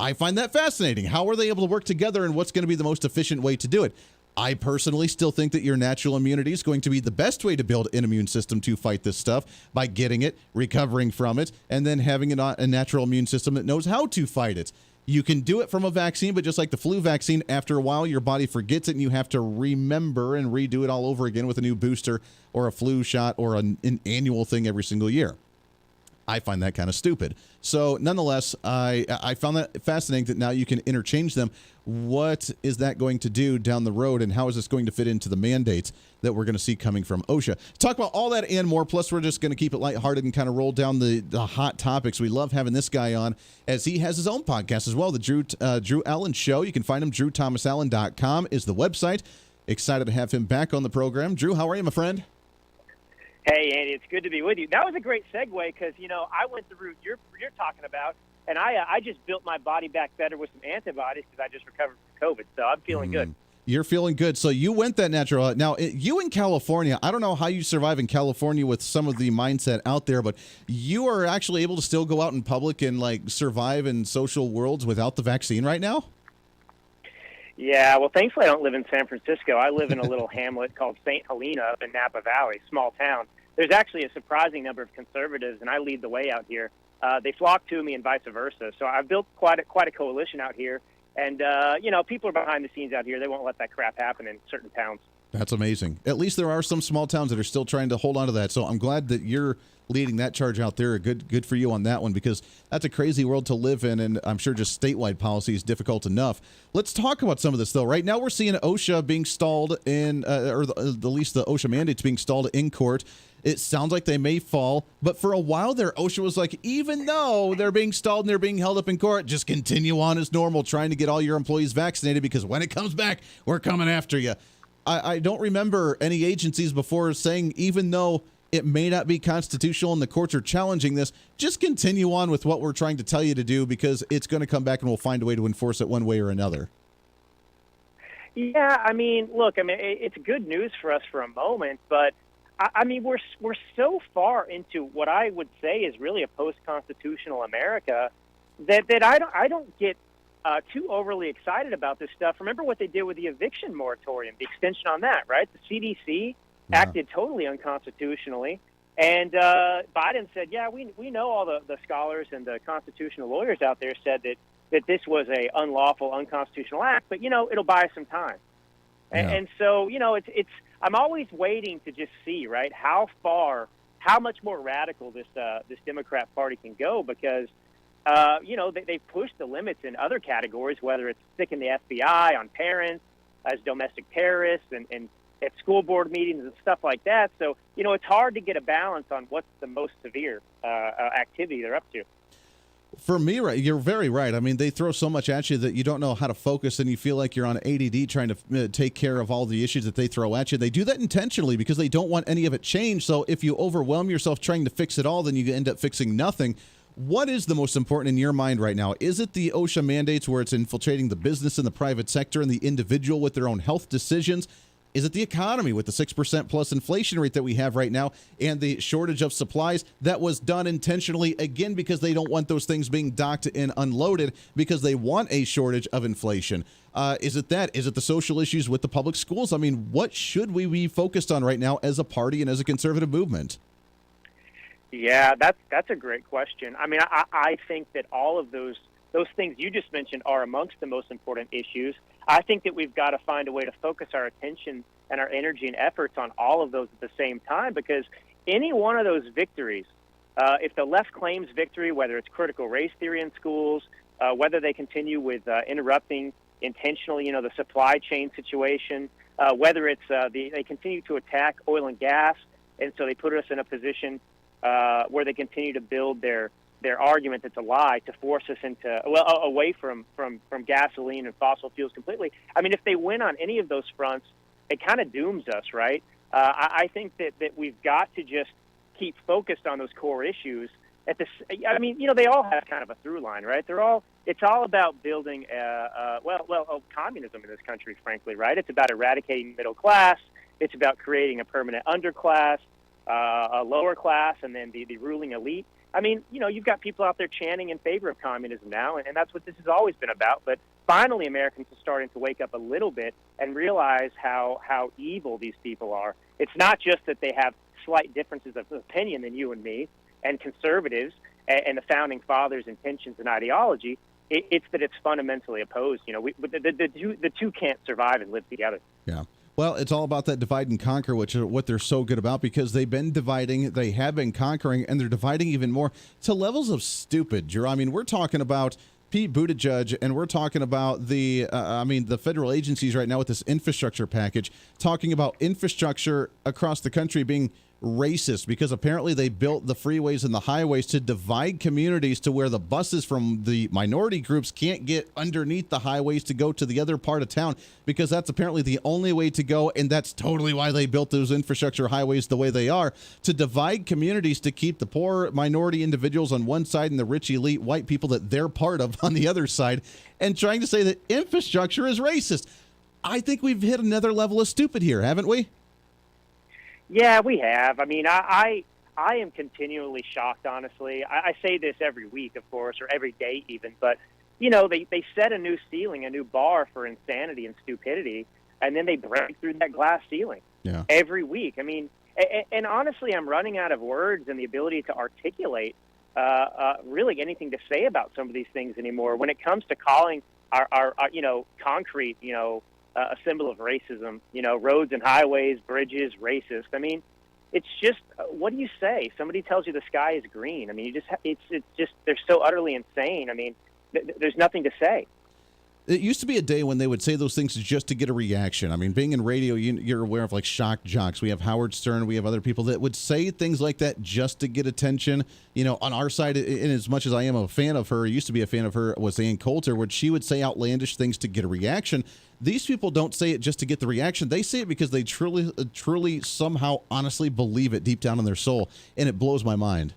I find that fascinating. How are they able to work together, and what's going to be the most efficient way to do it? I personally still think that your natural immunity is going to be the best way to build an immune system to fight this stuff by getting it, recovering from it, and then having a natural immune system that knows how to fight it. You can do it from a vaccine, but just like the flu vaccine, after a while, your body forgets it, and you have to remember and redo it all over again with a new booster or a flu shot or an annual thing every single year. I find that kind of stupid. So nonetheless, I found that fascinating that now you can interchange them. What is that going to do down the road, and how is this going to fit into the mandates that we're going to see coming from OSHA? Talk about all that and more, plus we're just going to keep it lighthearted and kind of roll down the hot topics. We love having this guy on, as he has his own podcast as well, the Drew Allen Show. You can find him, DrewThomasallen.com is the website. Excited to have him back on the program. Drew, how are you, my friend? Hey, Andy, it's good to be with you. That was a great segue because, I went the route you're talking about, and I just built my body back better with some antibodies because I just recovered from COVID, so I'm feeling good. You're feeling good. So you went that natural. Now, you in California, I don't know how you survive in California with some of the mindset out there, but you are actually able to still go out in public and like survive in social worlds without the vaccine right now? Yeah, well, thankfully I don't live in San Francisco. I live in a little hamlet called St. Helena up in Napa Valley, small town. There's actually a surprising number of conservatives, and I lead the way out here. They flock to me and vice versa. So I've built quite a coalition out here. And, people are behind the scenes out here. They won't let that crap happen in certain towns. That's amazing. At least there are some small towns that are still trying to hold on to that. So I'm glad that you're leading that charge out there. Good for you on that one, because that's a crazy world to live in, and I'm sure just statewide policy is difficult enough. Let's talk about some of this, though. Right now we're seeing OSHA being stalled in, or at least the OSHA mandates being stalled in court. It sounds like they may fall, but for a while there, OSHA was like, even though they're being stalled and they're being held up in court, just continue on as normal, trying to get all your employees vaccinated, because when it comes back, we're coming after you. I don't remember any agencies before saying, even though it may not be constitutional and the courts are challenging this, just continue on with what we're trying to tell you to do, because it's going to come back and we'll find a way to enforce it one way or another. Yeah, look, it's good news for us for a moment, but we're so far into what I would say is really a post-constitutional America that I don't get too overly excited about this stuff. Remember what they did with the eviction moratorium, the extension on that, right? The CDC acted totally unconstitutionally, and Biden said, yeah, we know all the scholars and the constitutional lawyers out there said that this was a unlawful, unconstitutional act, but, it'll buy us some time. Yeah. And so, it's I'm always waiting to just see, right, how much more radical this Democrat Party can go, because, they've pushed the limits in other categories, whether it's sticking the FBI on parents as domestic terrorists and at school board meetings and stuff like that. So, it's hard to get a balance on what's the most severe activity they're up to. For me, right, you're very right. They throw so much at you that you don't know how to focus, and you feel like you're on ADD trying to take care of all the issues that they throw at you. They do that intentionally because they don't want any of it changed. So if you overwhelm yourself trying to fix it all, then you end up fixing nothing. What is the most important in your mind right now? Is it the OSHA mandates, where it's infiltrating the business and the private sector and the individual with their own health decisions? Is it the economy with the 6% plus inflation rate that we have right now and the shortage of supplies that was done intentionally, again, because they don't want those things being docked and unloaded because they want a shortage of inflation? Is it that? Is it the social issues with the public schools? What should we be focused on right now as a party and as a conservative movement? Yeah, that's a great question. I think that all of those things you just mentioned are amongst the most important issues. I think that we've got to find a way to focus our attention and our energy and efforts on all of those at the same time, because any one of those victories, if the left claims victory, whether it's critical race theory in schools, whether they continue with interrupting intentionally, the supply chain situation, whether it's they continue to attack oil and gas, and so they put us in a position where they continue to build their argument that's a lie to force us away from gasoline and fossil fuels completely. If they win on any of those fronts, it kind of dooms us, right? I think that we've got to just keep focused on those core issues. They all have kind of a through line, right? It's all about building communism in this country, frankly, right? It's about eradicating middle class. It's about creating a permanent underclass, a lower class, and then the ruling elite. You've got people out there chanting in favor of communism now, and that's what this has always been about. But finally, Americans are starting to wake up a little bit and realize how evil these people are. It's not just that they have slight differences of opinion than you and me and conservatives and the founding fathers' intentions and ideology. It's that it's fundamentally opposed. The two can't survive and live together. Yeah. Well, it's all about that divide and conquer, which is what they're so good about, because they've been dividing, they have been conquering, and they're dividing even more to levels of stupid, Drew. We're talking about Pete Buttigieg, and we're talking about the federal agencies right now with this infrastructure package, talking about infrastructure across the country being racist because apparently they built the freeways and the highways to divide communities to where the buses from the minority groups can't get underneath the highways to go to the other part of town, because that's apparently the only way to go, and that's totally why they built those infrastructure highways the way they are, to divide communities, to keep the poor minority individuals on one side and the rich elite white people that they're part of on the other side, and trying to say that infrastructure is racist. I think we've hit another level of stupid here, haven't we? Yeah, we have. I mean, I am continually shocked, honestly. I say this every week, of course, or every day even, but, you know, they set a new ceiling, a new bar for insanity and stupidity, and then they break through that glass ceiling every week. I mean, and honestly, I'm running out of words and the ability to articulate really anything to say about some of these things anymore. When it comes to calling our you know, concrete, you know, a symbol of racism, you know, roads and highways, bridges, racist. I mean, it's just, what do you say? Somebody tells you the sky is green. I mean, it's just, they're so utterly insane. I mean, there's nothing to say. It used to be a day when they would say those things just to get a reaction. I mean, being in radio, you're aware of like shock jocks. We have Howard Stern. We have other people that would say things like that just to get attention. You know, on our side, and as much as I am a fan of her, used to be a fan of her, was Ann Coulter, where she would say outlandish things to get a reaction. These people don't say it just to get the reaction. They say it because they truly, somehow, honestly believe it deep down in their soul, and it blows my mind.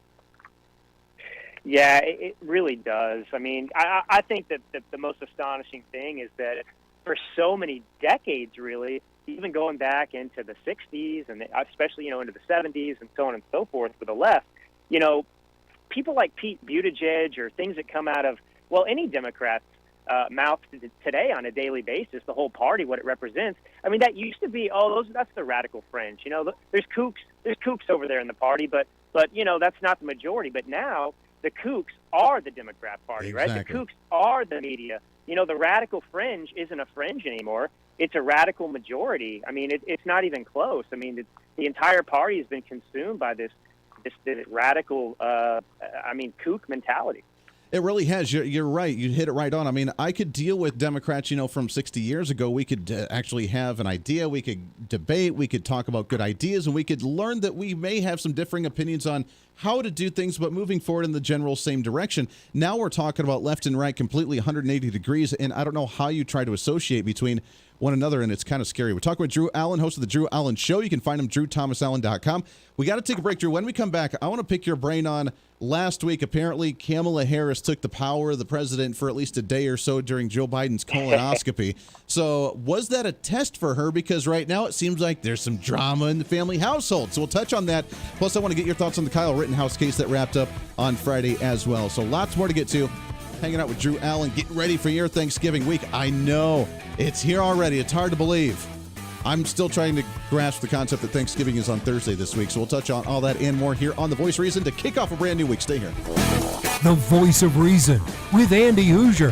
Yeah, it really does. I mean, I think that the most astonishing thing is that for so many decades, really, even going back into the 60s and especially, you know, into the 70s and so on and so forth for the left, you know, people like Pete Buttigieg or things that come out of, well, any Democrat's mouth today on a daily basis, the whole party, what it represents. I mean, that used to be, that's the radical fringe. You know, there's kooks over there in the party, but you know, that's not the majority. But now, the kooks are the Democrat Party, exactly. Right? The kooks are the media. You know, the radical fringe isn't a fringe anymore. It's a radical majority. I mean, it's not even close. I mean, the entire party has been consumed by this radical, kook mentality. It really has. You're right. You hit it right on. I mean, I could deal with Democrats, you know, from 60 years ago. We could actually have an idea. We could debate. We could talk about good ideas, and we could learn that we may have some differing opinions on how to do things, but moving forward in the general same direction. Now we're talking about left and right completely 180 degrees, and I don't know how you try to associate between one another, and it's kind of scary. We're talking with Drew Allen, host of the Drew Allen Show. You can find him drewthomasallen.com. We got to take a break, Drew. When we come back, I want to pick your brain on last week. Apparently, Kamala Harris took the power of the president for at least a day or so during Joe Biden's colonoscopy. So was that a test for her? Because right now it seems like there's some drama in the family household. So we'll touch on that. Plus, I want to get your thoughts on the Kyle Rittenhouse case that wrapped up on Friday as well. So lots more to get to. Hanging out with Drew Allen, getting ready for your Thanksgiving week. I know it's here already. It's hard to believe. I'm still trying to grasp the concept that Thanksgiving is on Thursday this week. So we'll touch on all that and more here on The Voice of Reason to kick off a brand new week. Stay here. The Voice of Reason with Andy Hooser.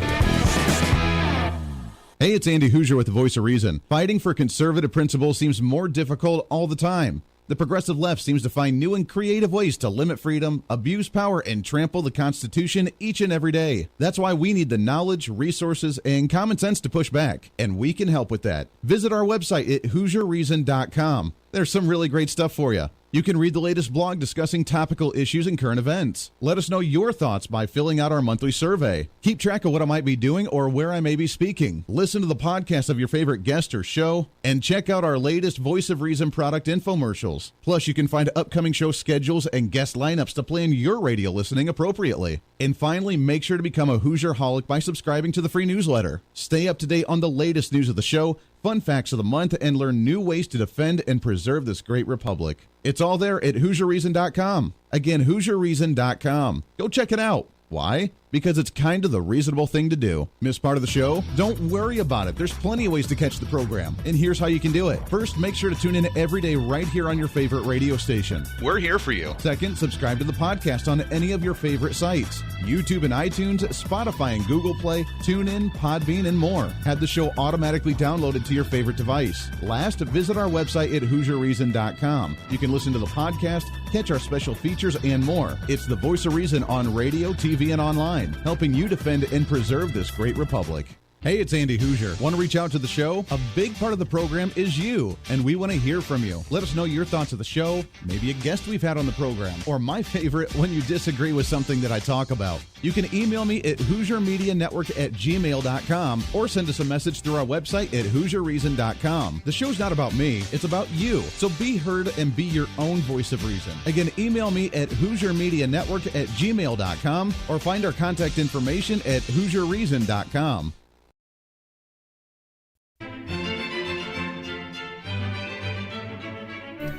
Hey, it's Andy Hooser with The Voice of Reason. Fighting for conservative principles seems more difficult all the time. The progressive left seems to find new and creative ways to limit freedom, abuse power, and trample the Constitution each and every day. That's why we need the knowledge, resources, and common sense to push back, and we can help with that. Visit our website at HooserReason.com. There's some really great stuff for you. You can read the latest blog discussing topical issues and current events. Let us know your thoughts by filling out our monthly survey. Keep track of what I might be doing or where I may be speaking. Listen to the podcast of your favorite guest or show, and check out our latest Voice of Reason product infomercials. Plus, you can find upcoming show schedules and guest lineups to plan your radio listening appropriately. And finally, make sure to become a Hoosier-holic by subscribing to the free newsletter. Stay up to date on the latest news of the show, fun facts of the month, and learn new ways to defend and preserve this great republic. It's all there at HooserReason.com. Again, HooserReason.com. Go check it out. Why? Because it's kind of the reasonable thing to do. Miss part of the show? Don't worry about it. There's plenty of ways to catch the program. And here's how you can do it. First, make sure to tune in every day right here on your favorite radio station. We're here for you. Second, subscribe to the podcast on any of your favorite sites. YouTube and iTunes, Spotify and Google Play, TuneIn, Podbean, and more. Have the show automatically downloaded to your favorite device. Last, visit our website at HooserReason.com. You can listen to the podcast, catch our special features, and more. It's the Voice of Reason on radio, TV, and online, helping you defend and preserve this great republic. Hey, it's Andy Hooser. Want to reach out to the show? A big part of the program is you, and we want to hear from you. Let us know your thoughts of the show, maybe a guest we've had on the program, or my favorite, when you disagree with something that I talk about. You can email me at HooserMediaNetwork@gmail.com or send us a message through our website at HooserReason.com. The show's not about me, it's about you. So be heard and be your own voice of reason. Again, email me at HooserMediaNetwork@gmail.com or find our contact information at HooserReason.com.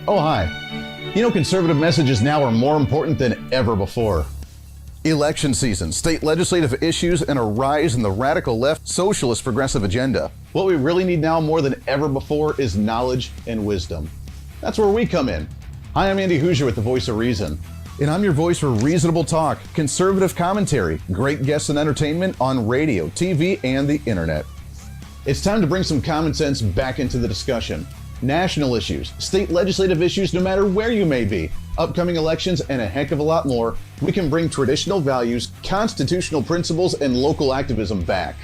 Oh, hi. You know, conservative messages now are more important than ever before. Election season, state legislative issues, and a rise in the radical left socialist progressive agenda. What we really need now more than ever before is knowledge and wisdom. That's where we come in. Hi, I'm Andy Hooser with the Voice of Reason. And I'm your voice for reasonable talk, conservative commentary, great guests and entertainment on radio, TV, and the internet. It's time to bring some common sense back into the discussion. National issues, state legislative issues, no matter where you may be, upcoming elections, and a heck of a lot more, we can bring traditional values, constitutional principles, and local activism back.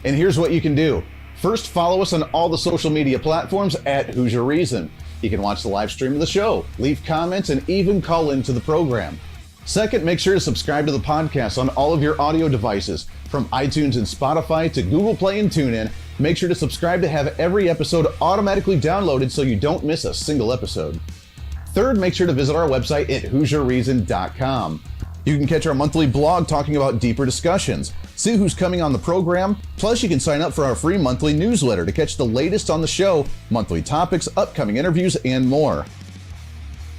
And here's what you can do. First, follow us on all the social media platforms at Hooser Reason. You can watch the live stream of the show, leave comments, and even call into the program. Second, make sure to subscribe to the podcast on all of your audio devices, from iTunes and Spotify to Google Play and TuneIn. Make sure to subscribe to have every episode automatically downloaded so you don't miss a single episode. Third, make sure to visit our website at HooserReason.com. You can catch our monthly blog talking about deeper discussions, see who's coming on the program, plus you can sign up for our free monthly newsletter to catch the latest on the show, monthly topics, upcoming interviews, and more.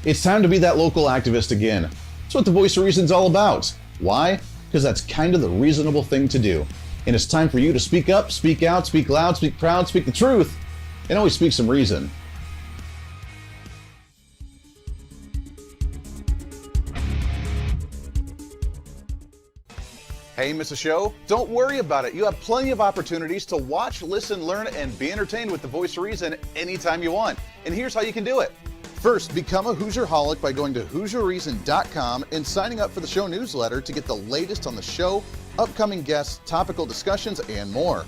It's time to be that local activist again. That's what the Voice of Reason's all about. Why? Because that's kind of the reasonable thing to do. And it's time for you to speak up, speak out, speak loud, speak proud, speak the truth, and always speak some reason. Hey, miss a show? Don't worry about it. You have plenty of opportunities to watch, listen, learn, and be entertained with the Voice of Reason anytime you want. And here's how you can do it. First, become a Hooserholic by going to HooserReason.com and signing up for the show newsletter to get the latest on the show, upcoming guests, topical discussions, and more.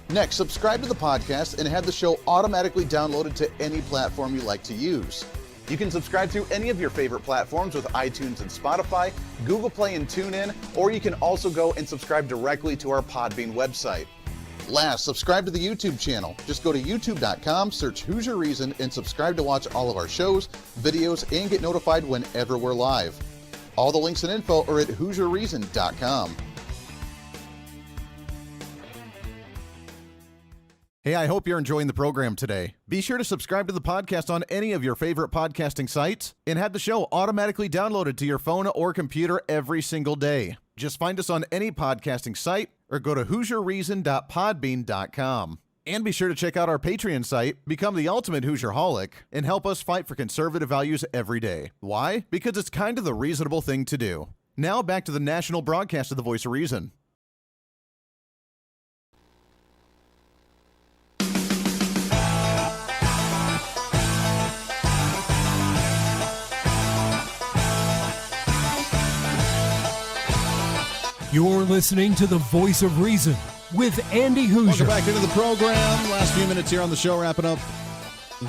Next, subscribe to the podcast and have the show automatically downloaded to any platform you like to use. You can subscribe through any of your favorite platforms with iTunes and Spotify, Google Play and TuneIn, or you can also go and subscribe directly to our Podbean website. Last, subscribe to the YouTube channel. Just go to youtube.com, search Hooser Reason, and subscribe to watch all of our shows, videos, and get notified whenever we're live. All the links and info are at HooserReason.com. Hey, I hope you're enjoying the program today. Be sure to subscribe to the podcast on any of your favorite podcasting sites and have the show automatically downloaded to your phone or computer every single day. Just find us on any podcasting site or go to HooserReason.podbean.com. And be sure to check out our Patreon site, become the ultimate Hooserholic, and help us fight for conservative values every day. Why? Because it's kind of the reasonable thing to do. Now back to the national broadcast of the Voice of Reason. You're listening to the Voice of Reason with Andy Hooser. Welcome back into the program. Last few minutes here on the show, wrapping up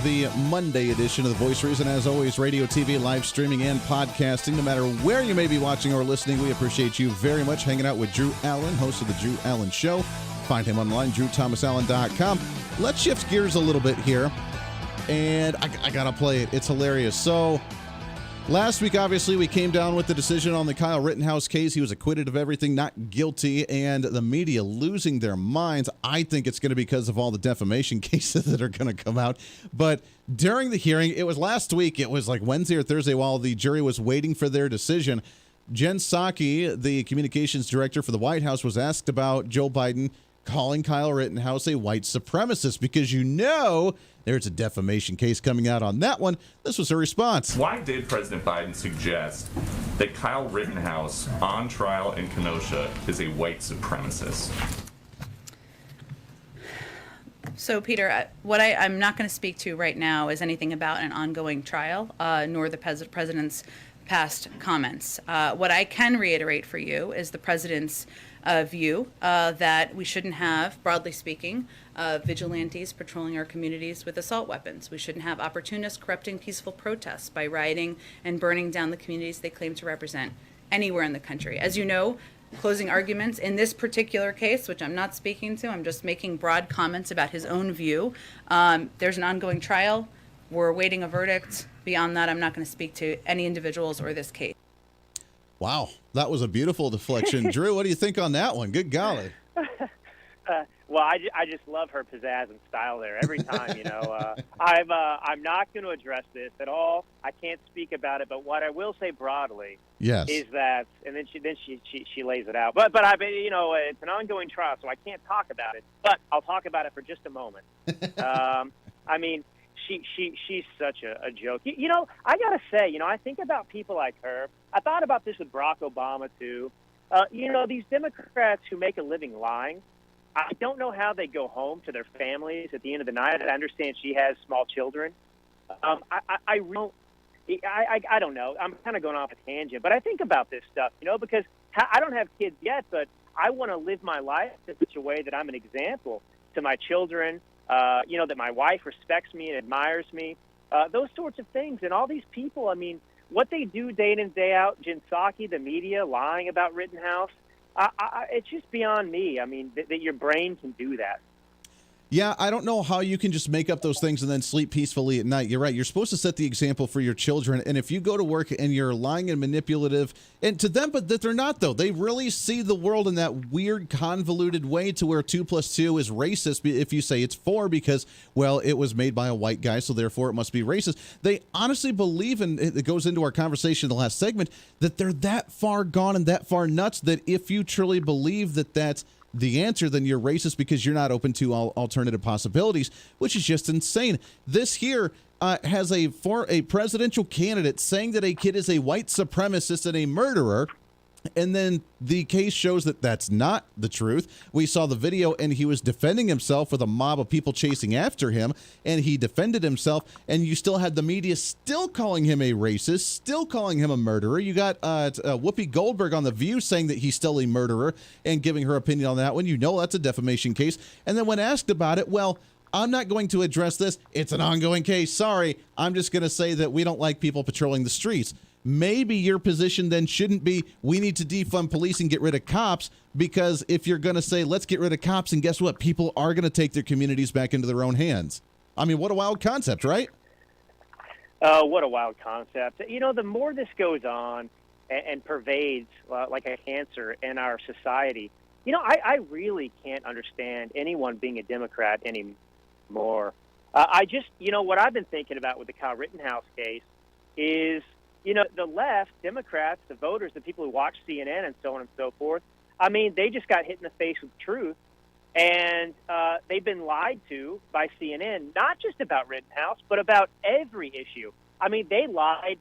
the Monday edition of the Voice of Reason. As always, radio, TV, live streaming, and podcasting. No matter where you may be watching or listening, we appreciate you very much hanging out with Drew Allen, host of the Drew Allen Show. Find him online, drewthomasallen.com. Let's shift gears a little bit here, and I gotta play it. It's hilarious. So, last week, obviously, we came down with the decision on the Kyle Rittenhouse case. He was acquitted of everything, not guilty, and the media losing their minds. I think it's going to be because of all the defamation cases that are going to come out. But during the hearing, it was last week, it was like Wednesday or Thursday, while the jury was waiting for their decision, Jen Psaki, the communications director for the White House, was asked about Joe Biden calling Kyle Rittenhouse a white supremacist, because you know there's a defamation case coming out on that one. This was her response. Why did President Biden suggest that Kyle Rittenhouse on trial in Kenosha is a white supremacist? So, Peter, what I'm not going to speak to right now is anything about an ongoing trial, nor the president's past comments. What I can reiterate for you is the president's view that we shouldn't have, broadly speaking, vigilantes patrolling our communities with assault weapons. We shouldn't have opportunists corrupting peaceful protests by rioting and burning down the communities they claim to represent anywhere in the country. As you know, closing arguments in this particular case, which I'm not speaking to, I'm just making broad comments about his own view. There's an ongoing trial. We're awaiting a verdict. Beyond that, I'm not going to speak to any individuals or this case. Wow, that was a beautiful deflection. Drew, what do you think on that one? Good golly. Well, I just love her pizzazz and style there every time. I'm not going to address this at all. I can't speak about it, but what I will say broadly is that, and then she lays it out. But it's an ongoing trial, so I can't talk about it. But I'll talk about it for just a moment. She's such a joke. I gotta say, I think about people like her. I thought about this with Barack Obama too. These Democrats who make a living lying. I don't know how they go home to their families at the end of the night. I understand she has small children. I don't know. I'm kind of going off a tangent, but I think about this stuff, because I don't have kids yet, but I want to live my life in such a way that I'm an example to my children, that my wife respects me and admires me, those sorts of things. And all these people, what they do day in and day out, Jen Psaki, the media, lying about Rittenhouse, it's just beyond me. That your brain can do that. Yeah, I don't know how you can just make up those things and then sleep peacefully at night. You're right. You're supposed to set the example for your children. And if you go to work and you're lying and manipulative, and to them, but that they're not, though. They really see the world in that weird, convoluted way to where 2 + 2 is racist if you say it's 4 because, well, it was made by a white guy, so therefore it must be racist. They honestly believe, and it goes into our conversation in the last segment, that they're that far gone and that far nuts that if you truly believe that that's the answer, then you're racist because you're not open to all alternative possibilities, which is just insane. This here has a presidential candidate saying that a kid is a white supremacist and a murderer. And then the case shows that that's not the truth. We saw the video and he was defending himself with a mob of people chasing after him, and he defended himself, and you still had the media still calling him a racist, still calling him a murderer. You got Whoopi Goldberg on The View saying that he's still a murderer and giving her opinion on that one. That's a defamation case. And then when asked about it, well, I'm not going to address this. It's an ongoing case. Sorry. I'm just going to say that we don't like people patrolling the streets. Maybe your position then shouldn't be we need to defund police and get rid of cops, because if you're going to say let's get rid of cops, and guess what? People are going to take their communities back into their own hands. What a wild concept, right? What a wild concept. The more this goes on and pervades like a cancer in our society, I really can't understand anyone being a Democrat anymore. What I've been thinking about with the Kyle Rittenhouse case is, the left, Democrats, the voters, the people who watch CNN and so on and so forth, they just got hit in the face with truth. And they've been lied to by CNN, not just about Rittenhouse, but about every issue. They lied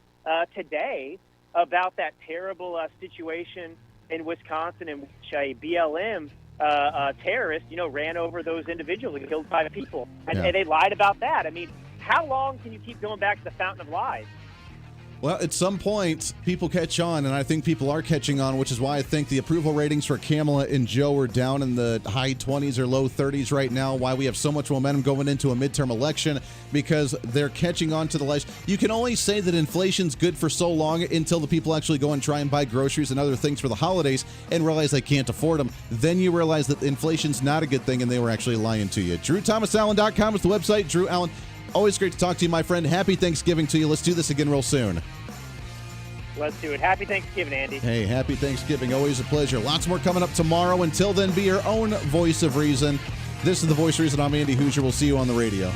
today about that terrible situation in Wisconsin in which a BLM terrorist, ran over those individuals and killed 5 people. And they lied about that. How long can you keep going back to the fountain of lies? Well, at some point, people catch on, and I think people are catching on, which is why I think the approval ratings for Kamala and Joe are down in the high 20s or low 30s right now, why we have so much momentum going into a midterm election, because they're catching on to the lies. You can only say that inflation's good for so long until the people actually go and try and buy groceries and other things for the holidays and realize they can't afford them. Then you realize that inflation's not a good thing, and they were actually lying to you. DrewThomasAllen.com is the website. Drew Allen. Always great to talk to you, my friend. Happy Thanksgiving to you. Let's do this again real soon. Let's do it. Happy Thanksgiving, Andy. Hey, happy Thanksgiving. Always a pleasure. Lots more coming up tomorrow. Until then, be your own voice of reason. This is the Voice of Reason. I'm Andy Hooser. We'll see you on the radio.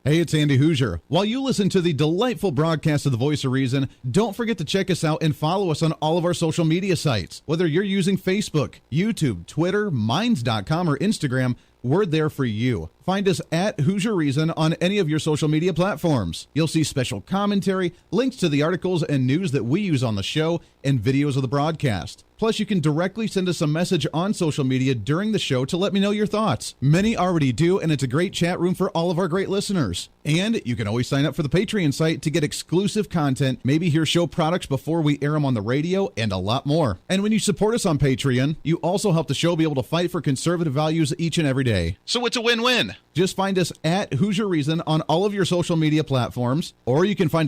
Hey, it's Andy Hooser. While you listen to the delightful broadcast of the Voice of Reason, don't forget to check us out and follow us on all of our social media sites. Whether you're using Facebook, YouTube, Twitter, Minds.com, or Instagram, we're there for you. Find us at Hooser Reason on any of your social media platforms. You'll see special commentary, links to the articles and news that we use on the show, and videos of the broadcast. Plus, you can directly send us a message on social media during the show to let me know your thoughts. Many already do, and it's a great chat room for all of our great listeners. And you can always sign up for the Patreon site to get exclusive content, maybe hear show products before we air them on the radio, and a lot more. And when you support us on Patreon, you also help the show be able to fight for conservative values each and every day. So it's a win-win. Just find us at Hooser Reason on all of your social media platforms, or you can find